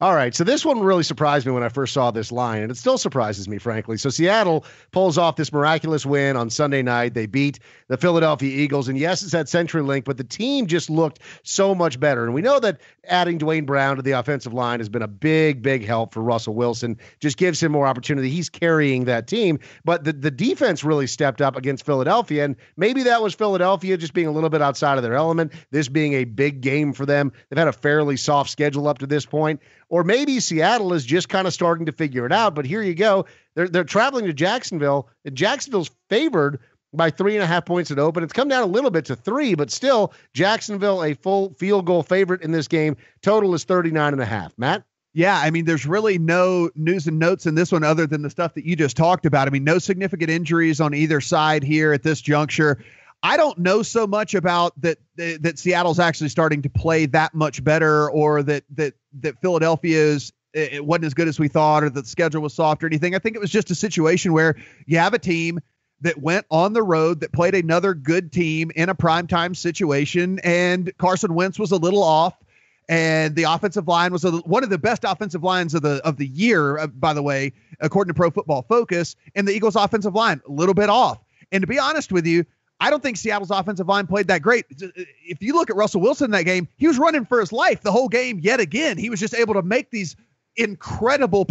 All right, so this one really surprised me when I first saw this line, and it still surprises me, frankly. So Seattle pulls off this miraculous win on Sunday night. They beat the Philadelphia Eagles, and yes, it's at CenturyLink, but the team just looked so much better. And we know that adding Dwayne Brown to the offensive line has been a big, big help for Russell Wilson. Just gives him more opportunity. He's carrying that team, but the defense really stepped up against Philadelphia, and maybe that was Philadelphia just being a little bit outside of their element, this being a big game for them. They've had a fairly soft schedule up to this point. Or maybe Seattle is just kind of starting to figure it out. But here you go. They're traveling to Jacksonville, and Jacksonville's favored by 3.5 points at open. It's come down a little bit to 3, but still Jacksonville a full field goal favorite in this game. Total is 39.5. Matt? Yeah, I mean, there's really no news and notes in this one other than the stuff that you just talked about. I mean, no significant injuries on either side here at this juncture. I don't know so much about that Seattle's actually starting to play that much better, or that Philadelphia's it wasn't as good as we thought, or that the schedule was soft or anything. I think it was just a situation where you have a team that went on the road, that played another good team in a primetime situation, and Carson Wentz was a little off, and the offensive line was one of the best offensive lines of the year, by the way, according to Pro Football Focus, and the Eagles' offensive line a little bit off. And to be honest with you, I don't think Seattle's offensive line played that great. If you look at Russell Wilson in that game, he was running for his life the whole game yet again. He was just able to make these incredible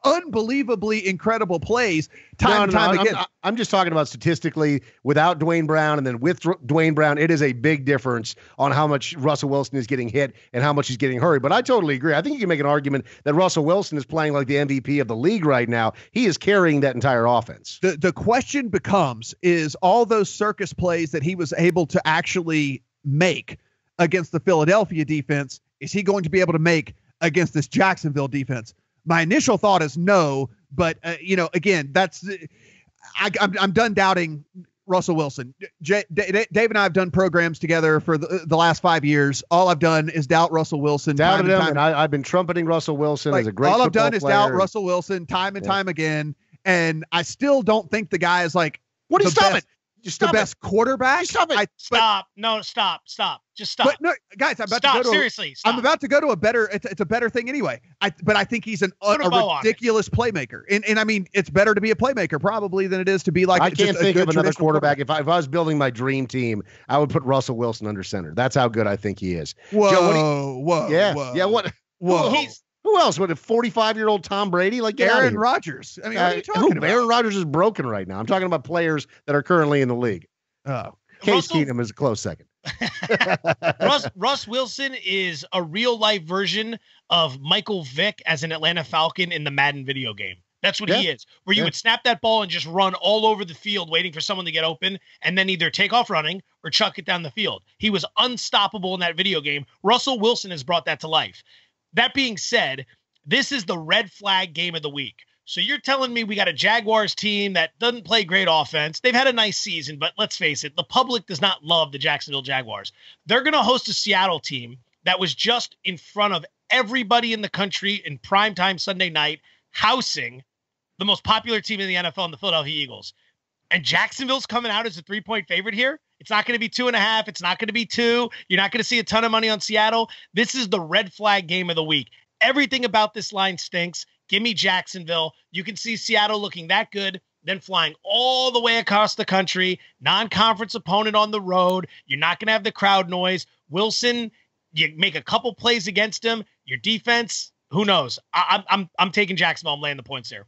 unbelievably incredible plays time and time again. I'm just talking about statistically, without Dwayne Brown and then with Dwayne Brown, it is a big difference on how much Russell Wilson is getting hit and how much he's getting hurried. But I totally agree. I think you can make an argument that Russell Wilson is playing like the MVP of the league right now. He is carrying that entire offense. The question becomes, is all those circus plays that he was able to actually make against the Philadelphia defense, is he going to be able to make against this Jacksonville defense? My initial thought is no, but again, I'm done doubting Russell Wilson. Dave and I have done programs together for the last 5 years. All I've done is doubt Russell Wilson. Doubted him, and I've been trumpeting Russell Wilson as a great all I've done player. Is doubt Russell Wilson time and time again, and I still don't think the guy is like, what are you stopping? Just the best quarterback. Stop it. Stop. Just stop. But no, guys, I'm about to go to seriously. Stop. I'm about to go to a better. It's a better thing anyway. But I think he's a ridiculous playmaker. And I mean, it's better to be a playmaker probably than it is to be like. I can't think of another quarterback. If I was building my dream team, I would put Russell Wilson under center. That's how good I think he is. Whoa, Joe, whoa. Whoa. Who else? What, a 45-year-old Tom Brady? Like Aaron Rodgers. I mean, what are you talking about? Aaron Rodgers is broken right now. I'm talking about players that are currently in the league. Oh, Case Keenum is a close second. Russ Wilson is a real-life version of Michael Vick as an Atlanta Falcon in the Madden video game. That's what he is, where you would snap that ball and just run all over the field waiting for someone to get open and then either take off running or chuck it down the field. He was unstoppable in that video game. Russell Wilson has brought that to life. That being said, this is the red flag game of the week. So you're telling me we got a Jaguars team that doesn't play great offense. They've had a nice season, but let's face it, the public does not love the Jacksonville Jaguars. They're going to host a Seattle team that was just in front of everybody in the country in primetime Sunday night, housing the most popular team in the NFL in the Philadelphia Eagles. And Jacksonville's coming out as a 3-point favorite here. It's not going to be 2.5. It's not going to be 2. You're not going to see a ton of money on Seattle. This is the red flag game of the week. Everything about this line stinks. Give me Jacksonville. You can see Seattle looking that good, then flying all the way across the country, non-conference opponent on the road. You're not going to have the crowd noise. Wilson, you make a couple plays against him. Your defense, who knows? I'm taking Jacksonville. I'm laying the points there.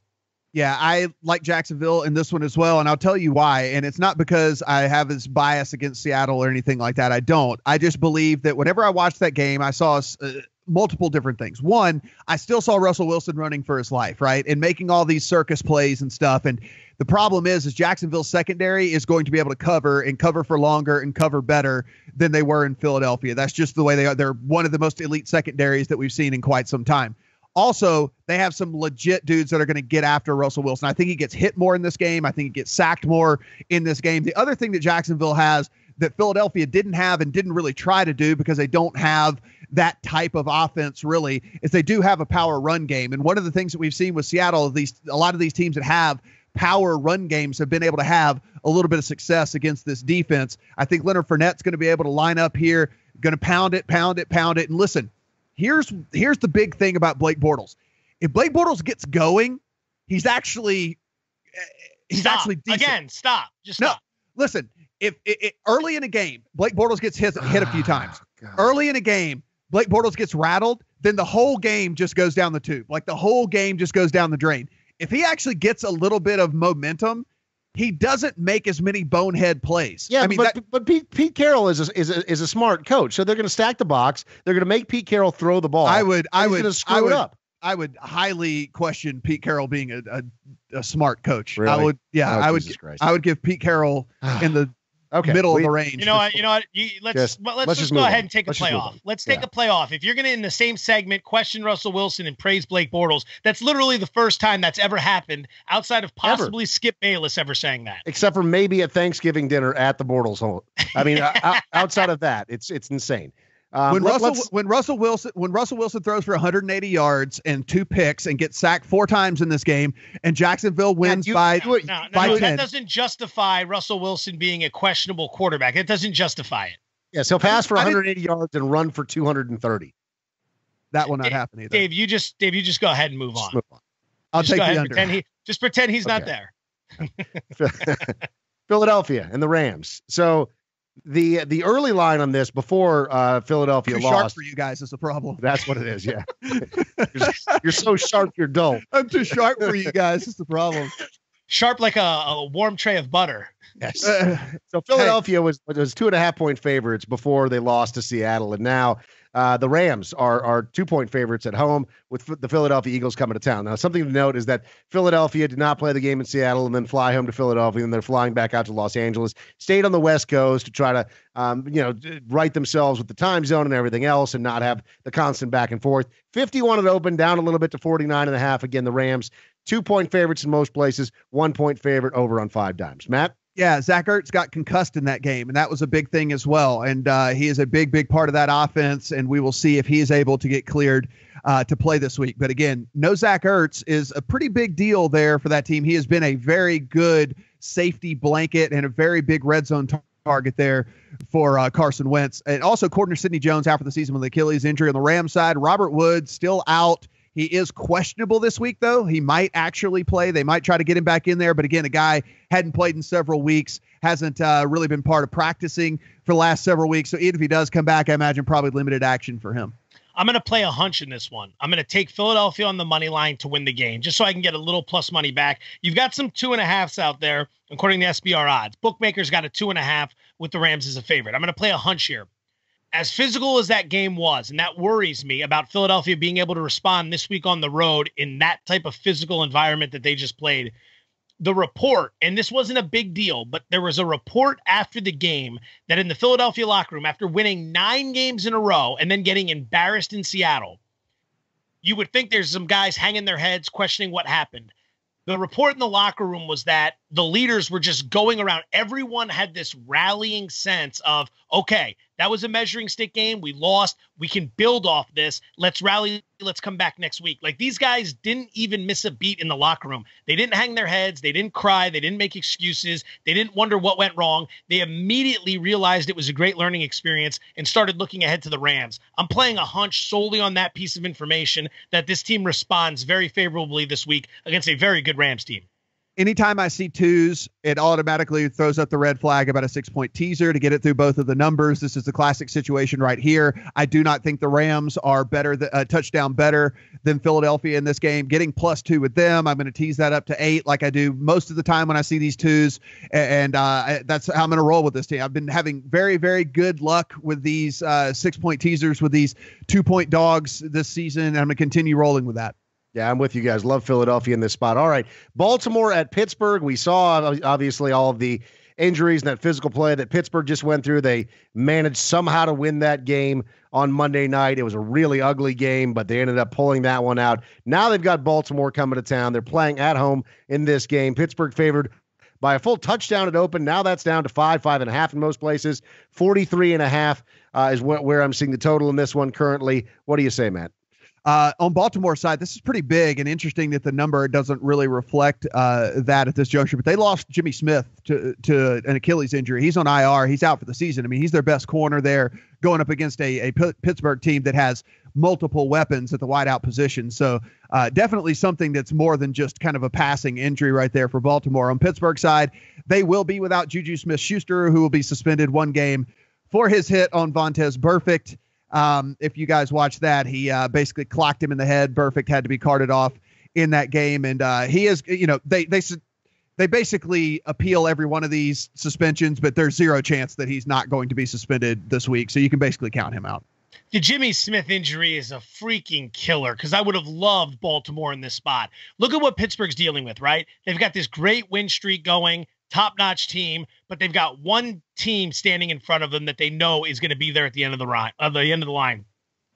Yeah, I like Jacksonville in this one as well, and I'll tell you why. And it's not because I have this bias against Seattle or anything like that. I don't. I just believe that whenever I watched that game, I saw multiple different things. One, I still saw Russell Wilson running for his life, right, and making all these circus plays and stuff. And the problem is Jacksonville's secondary is going to be able to cover for longer and cover better than they were in Philadelphia. That's just the way they are. They're one of the most elite secondaries that we've seen in quite some time. Also, they have some legit dudes that are going to get after Russell Wilson. I think he gets hit more in this game. I think he gets sacked more in this game. The other thing that Jacksonville has that Philadelphia didn't have and didn't really try to do because they don't have that type of offense really is they do have a power run game. And one of the things that we've seen with Seattle, a lot of these teams that have power run games have been able to have a little bit of success against this defense. I think Leonard Fournette's going to be able to line up here, going to pound it. And listen, Here's the big thing about Blake Bortles. If Blake Bortles gets going, he's actually decent. Again, stop. Just stop. No, listen, if early in a game, Blake Bortles gets hit a few times. Early in a game, Blake Bortles gets rattled, then the whole game just goes down the tube. Like the whole game just goes down the drain. If he actually gets a little bit of momentum, he doesn't make as many bonehead plays. Yeah, I mean, but Pete Carroll is a smart coach, so they're going to stack the box. They're going to make Pete Carroll throw the ball. I would screw it up. I would highly question Pete Carroll being a smart coach. Really? I would give Pete Carroll in the middle of the range. You know what? Let's just go ahead and take a play off. Let's take a play off. If you're going to, in the same segment, question Russell Wilson and praise Blake Bortles, that's literally the first time that's ever happened outside of possibly Skip Bayless ever saying that. Except for maybe at Thanksgiving dinner at the Bortles home. I mean, outside of that, it's insane. When Russell Wilson throws for 180 yards and 2 picks and gets sacked 4 times in this game, and Jacksonville wins by 10. That doesn't justify Russell Wilson being a questionable quarterback. It doesn't justify it. Yes, he'll pass for 180 yards and run for 230. That will not happen either. Dave, you just go ahead and move on. I'll take the under. Pretend he's not there. Philadelphia and the Rams. So the early line on this before Philadelphia too lost. Sharp for you guys is the problem. That's what it is. Yeah, you're so sharp, you're dull. I'm too sharp for you guys. It's the problem. Sharp like a warm tray of butter. Yes. So Philadelphia was 2.5 point favorites before they lost to Seattle, and now the Rams are 2-point favorites at home with the Philadelphia Eagles coming to town. Now, something to note is that Philadelphia did not play the game in Seattle and then fly home to Philadelphia, and they're flying back out to Los Angeles. Stayed on the West Coast to try to, right themselves with the time zone and everything else, and not have the constant back and forth. 51 at open, down a little bit to 49.5. Again, the Rams 2-point favorites in most places, 1-point favorite over on 5 dimes. Matt. Yeah, Zach Ertz got concussed in that game, and that was a big thing as well. And he is a big part of that offense, and we will see if he is able to get cleared to play this week. But again, no Zach Ertz is a pretty big deal there for that team. He has been a very good safety blanket and a very big red zone target there for Carson Wentz. And also, corner Sidney Jones after the season with the Achilles injury on the Rams side. Robert Woods still out. He is questionable this week, though. He might actually play. They might try to get him back in there. But again, a guy hadn't played in several weeks, hasn't really been part of practicing for the last several weeks. So even if he does come back, I imagine probably limited action for him. I'm going to play a hunch in this one. I'm going to take Philadelphia on the money line to win the game, just so I can get a little plus money back. You've got some 2.5s out there, according to SBR odds. Bookmakers got a 2.5 with the Rams as a favorite. I'm going to play a hunch here. As physical as that game was, and that worries me about Philadelphia being able to respond this week on the road in that type of physical environment that they just played, the report, and this wasn't a big deal, but there was a report after the game that in the Philadelphia locker room, after winning 9 games in a row and then getting embarrassed in Seattle, you would think there's some guys hanging their heads questioning what happened. The report in the locker room was that the leaders were just going around. Everyone had this rallying sense of, okay, that was a measuring stick game. We lost. We can build off this. Let's rally. Let's come back next week. Like, these guys didn't even miss a beat in the locker room. They didn't hang their heads. They didn't cry. They didn't make excuses. They didn't wonder what went wrong. They immediately realized it was a great learning experience and started looking ahead to the Rams. I'm playing a hunch solely on that piece of information that this team responds very favorably this week against a very good Rams team. Anytime I see twos, it automatically throws up the red flag about a 6-point teaser to get it through both of the numbers. This is the classic situation right here. I do not think the Rams are better, touchdown better than Philadelphia in this game. Getting +2 with them, I'm going to tease that up to 8 like I do most of the time when I see these twos. And that's how I'm going to roll with this team. I've been having very, very good luck with these 6-point teasers, with these 2-point dogs this season. And I'm going to continue rolling with that. Yeah, I'm with you guys. Love Philadelphia in this spot. All right, Baltimore at Pittsburgh. We saw, obviously, all of the injuries and that physical play that Pittsburgh just went through. They managed somehow to win that game on Monday night. It was a really ugly game, but they ended up pulling that one out. Now they've got Baltimore coming to town. They're playing at home in this game. Pittsburgh favored by a full touchdown at open. Now that's down to 5.5 in most places. 43.5 is where I'm seeing the total in this one currently. What do you say, Matt? On Baltimore's side, this is pretty big and interesting that the number doesn't really reflect that at this juncture. But they lost Jimmy Smith to an Achilles injury. He's on IR. He's out for the season. I mean, he's their best corner there, going up against a Pittsburgh team that has multiple weapons at the wideout position. So definitely something that's more than just kind of a passing injury right there for Baltimore. On Pittsburgh side, they will be without Juju Smith-Schuster, who will be suspended one game for his hit on Vontaze Burfict. If you guys watch that, he basically clocked him in the head. Burfict had to be carted off in that game. And he is, they basically appeal every one of these suspensions, but there's zero chance that he's not going to be suspended this week. So you can basically count him out. The Jimmy Smith injury is a freaking killer, because I would have loved Baltimore in this spot. Look at what Pittsburgh's dealing with, right? They've got this great win streak going, top-notch team, but they've got one team standing in front of them that they know is going to be there at the end of the line,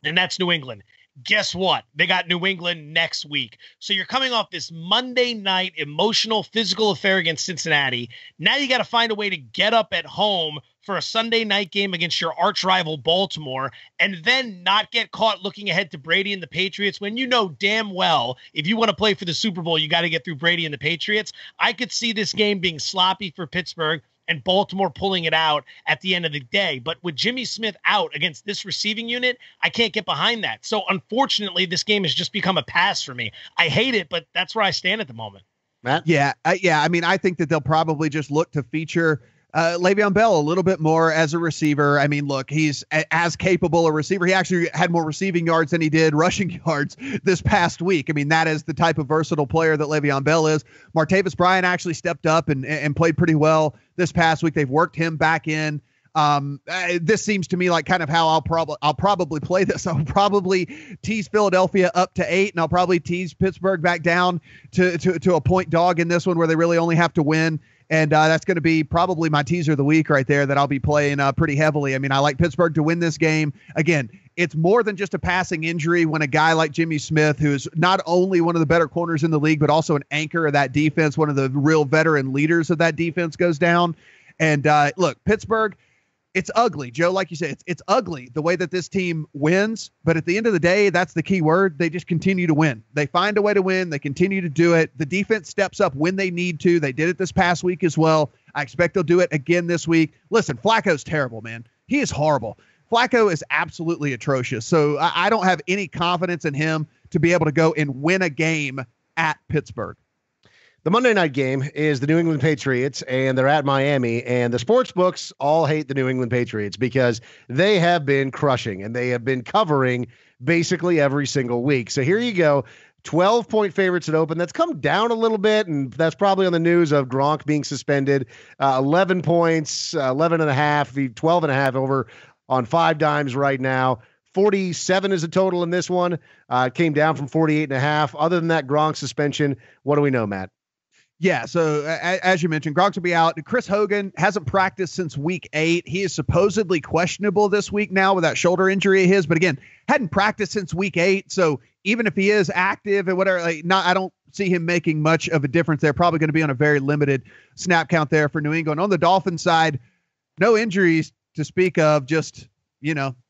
and that's New England. Guess what? They got New England next week. So you're coming off this Monday night emotional, physical affair against Cincinnati. Now you got to find a way to get up at home for a Sunday night game against your arch rival Baltimore, and then not get caught looking ahead to Brady and the Patriots when you know damn well if you want to play for the Super Bowl, you got to get through Brady and the Patriots. I could see this game being sloppy for Pittsburgh and Baltimore pulling it out at the end of the day. But with Jimmy Smith out against this receiving unit, I can't get behind that. So unfortunately, this game has just become a pass for me. I hate it, but that's where I stand at the moment. Matt? Yeah. I mean, I think that they'll probably just look to feature Le'Veon Bell a little bit more as a receiver. I mean, look, he's as capable a receiver. He actually had more receiving yards than he did rushing yards this past week. I mean, that is the type of versatile player that Le'Veon Bell is. Martavis Bryant actually stepped up and played pretty well this past week. They've worked him back in. This seems to me like kind of how I'll probably play this. I'll probably tease Philadelphia up to 8, and I'll probably tease Pittsburgh back down to a point dog in this one where they really only have to win. And that's going to be probably my teaser of the week right there that I'll be playing pretty heavily. I mean, I like Pittsburgh to win this game. Again, it's more than just a passing injury when a guy like Jimmy Smith, who's not only one of the better corners in the league, but also an anchor of that defense, one of the real veteran leaders of that defense, goes down. And look, Pittsburgh, it's ugly, Joe. Like you said, it's ugly the way that this team wins. But at the end of the day, that's the key word. They just continue to win. They find a way to win. They continue to do it. The defense steps up when they need to. They did it this past week as well. I expect they'll do it again this week. Listen, Flacco's terrible, man. He is horrible. Flacco is absolutely atrocious. So I don't have any confidence in him to be able to go and win a game at Pittsburgh. The Monday night game is the New England Patriots, and they're at Miami, and the sports books all hate the New England Patriots because they have been crushing, and they have been covering basically every single week. So here you go, 12-point favorites at open. That's come down a little bit, and that's probably on the news of Gronk being suspended. 11 points, 11.5, 12.5 over on 5 dimes right now. 47 is a total in this one. It came down from 48.5. Other than that Gronk suspension, what do we know, Matt? Yeah, so as you mentioned, Gronk will be out. Chris Hogan hasn't practiced since week 8. He is supposedly questionable this week now with that shoulder injury of his, but again, hadn't practiced since week 8. So even if he is active and whatever, I don't see him making much of a difference. They're probably going to be on a very limited snap count there for New England. On the Dolphins side, no injuries to speak of, just,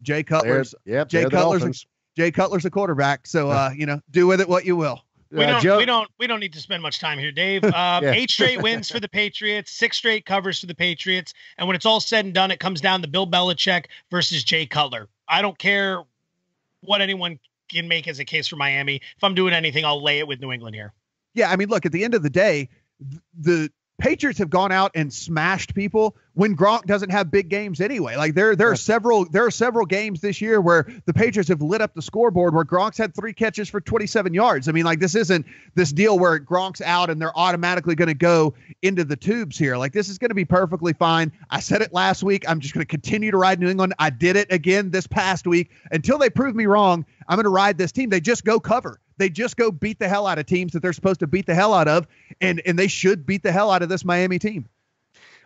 Jay Cutler's. Jay Cutler's a quarterback. So, do with it what you will. We don't need to spend much time here, Dave. 8 straight wins for the Patriots, 6 straight covers for the Patriots. And when it's all said and done, it comes down to Bill Belichick versus Jay Cutler. I don't care what anyone can make as a case for Miami. If I'm doing anything, I'll lay it with New England here. Yeah. I mean, look, at the end of the day, the Patriots have gone out and smashed people when Gronk doesn't have big games anyway. Like there are several games this year where the Patriots have lit up the scoreboard where Gronk's had 3 catches for 27 yards. I mean, like, this isn't this deal where Gronk's out and they're automatically going to go into the tubes here. Like, this is going to be perfectly fine. I said it last week. I'm just going to continue to ride New England. I did it again this past week. Until they prove me wrong, I'm going to ride this team. They just go cover. They just go beat the hell out of teams that they're supposed to beat the hell out of, and they should beat the hell out of this Miami team.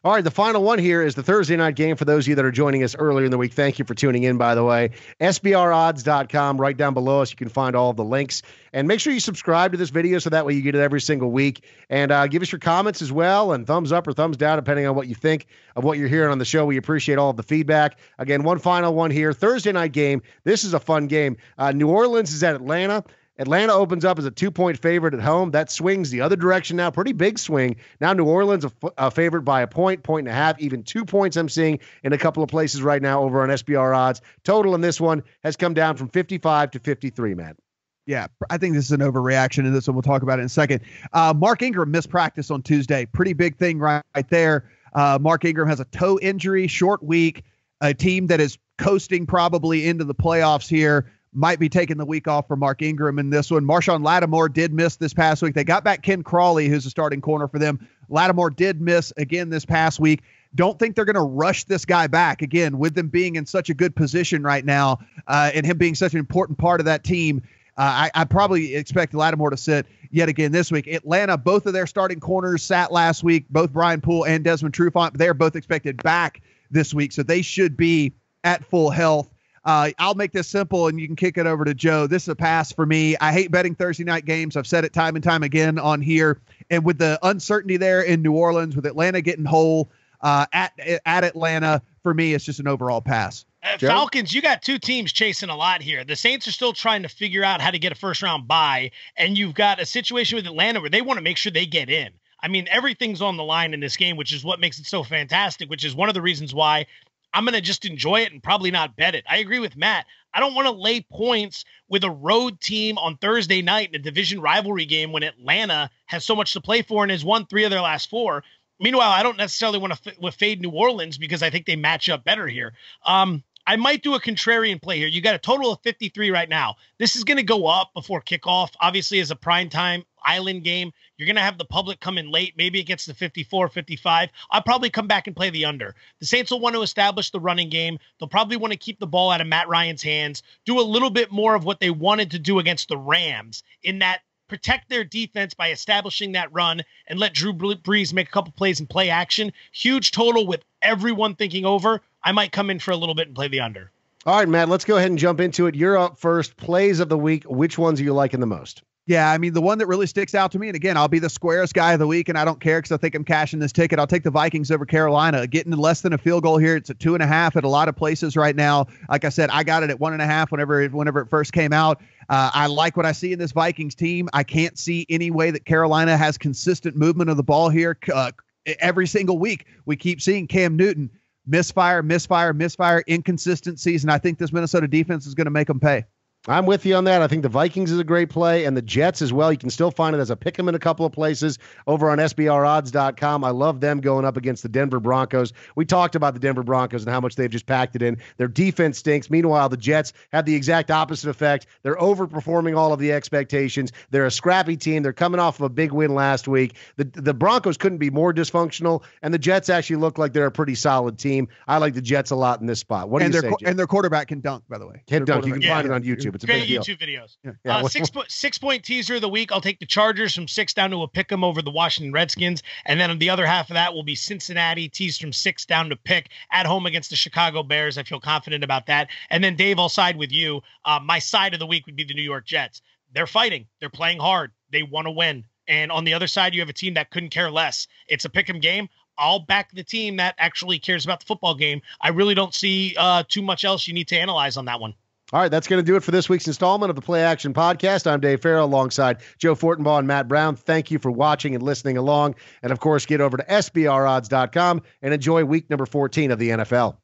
All right, the final one here is the Thursday night game for those of you that are joining us earlier in the week. Thank you for tuning in, by the way. SBRodds.com, right down below us. You can find all of the links. And make sure you subscribe to this video so that way you get it every single week. And give us your comments as well, and thumbs up or thumbs down, depending on what you think of what you're hearing on the show. We appreciate all of the feedback. Again, one final one here. Thursday night game. This is a fun game. New Orleans is at Atlanta. Atlanta opens up as a 2-point favorite at home. That swings the other direction now. Pretty big swing. Now New Orleans a favorite by a point and a half, even 2 points I'm seeing in a couple of places right now over on SBR odds. Total in this one has come down from 55 to 53, Matt. Yeah, I think this is an overreaction in this one. We'll talk about it in a second. Mark Ingram missed practice on Tuesday. Pretty big thing right there. Mark Ingram has a toe injury, short week, a team that is coasting probably into the playoffs here. Might be taking the week off for Mark Ingram in this one. Marshawn Lattimore did miss this past week. They got back Ken Crawley, who's a starting corner for them. Lattimore did miss again this past week. Don't think they're going to rush this guy back again with them being in such a good position right now and him being such an important part of that team. I probably expect Lattimore to sit yet again this week. Atlanta, both of their starting corners sat last week, both Brian Poole and Desmond Trufant. They're both expected back this week, so they should be at full health. I'll make this simple and you can kick it over to Joe. This is a pass for me. I hate betting Thursday night games. I've said it time and time again on here. And with the uncertainty there in New Orleans, with Atlanta getting whole at Atlanta, for me, it's just an overall pass. Falcons, you got 2 teams chasing a lot here. The Saints are still trying to figure out how to get a first-round bye, and you've got a situation with Atlanta where they want to make sure they get in. I mean, everything's on the line in this game, which is what makes it so fantastic, which is one of the reasons why I'm going to just enjoy it and probably not bet it. I agree with Matt. I don't want to lay points with a road team on Thursday night in a division rivalry game when Atlanta has so much to play for and has won 3 of their last 4. Meanwhile, I don't necessarily want to fade New Orleans because I think they match up better here. I might do a contrarian play here. You got a total of 53 right now. This is going to go up before kickoff. Obviously, as a primetime island game, you're going to have the public come in late. Maybe it gets to 54, 55. I'll probably come back and play the under. The Saints will want to establish the running game. They'll probably want to keep the ball out of Matt Ryan's hands, do a little bit more of what they wanted to do against the Rams in that protect their defense by establishing that run and let Drew Brees make a couple plays and play action. Huge total with everyone thinking over. I might come in for a little bit and play the under. All right, Matt, let's go ahead and jump into it. You're up first. Plays of the week. Which ones are you liking the most? Yeah, I mean, the one that really sticks out to me, and again, I'll be the squarest guy of the week, and I don't care because I think I'm cashing this ticket. I'll take the Vikings over Carolina. Getting less than a field goal here. It's at 2.5 at a lot of places right now. Like I said, I got it at 1.5 whenever it first came out. I like what I see in this Vikings team. I can't see any way that Carolina has consistent movement of the ball here. Every single week, we keep seeing Cam Newton misfire, inconsistencies, and I think this Minnesota defense is going to make them pay. I'm with you on that. I think the Vikings is a great play, and the Jets as well. You can still find it as a pick 'em in a couple of places over on SBRodds.com. I love them going up against the Denver Broncos. We talked about the Denver Broncos and how much they've just packed it in. Their defense stinks. Meanwhile, the Jets have the exact opposite effect. They're overperforming all of the expectations. They're a scrappy team. They're coming off of a big win last week. The Broncos couldn't be more dysfunctional, and the Jets actually look like they're a pretty solid team. I like the Jets a lot in this spot. What do you say, Jay? And their quarterback can dunk, by the way. Can dunk. You can find it on YouTube. It's a great big deal. YouTube videos. Yeah. 6-point teaser of the week. I'll take the Chargers from 6 down to a pick 'em over the Washington Redskins. And then on the other half of that will be Cincinnati teased from 6 down to pick at home against the Chicago Bears. I feel confident about that. And then Dave, I'll side with you. My side of the week would be the New York Jets. They're fighting. They're playing hard. They want to win. And on the other side, you have a team that couldn't care less. It's a pick'em game. I'll back the team that actually cares about the football game. I really don't see too much else you need to analyze on that one. All right, that's going to do it for this week's installment of the Play Action Podcast. I'm Dave Farrell alongside Joe Fortenbaugh and Matt Brown. Thank you for watching and listening along. And, of course, get over to sbrodds.com and enjoy week number 14 of the NFL.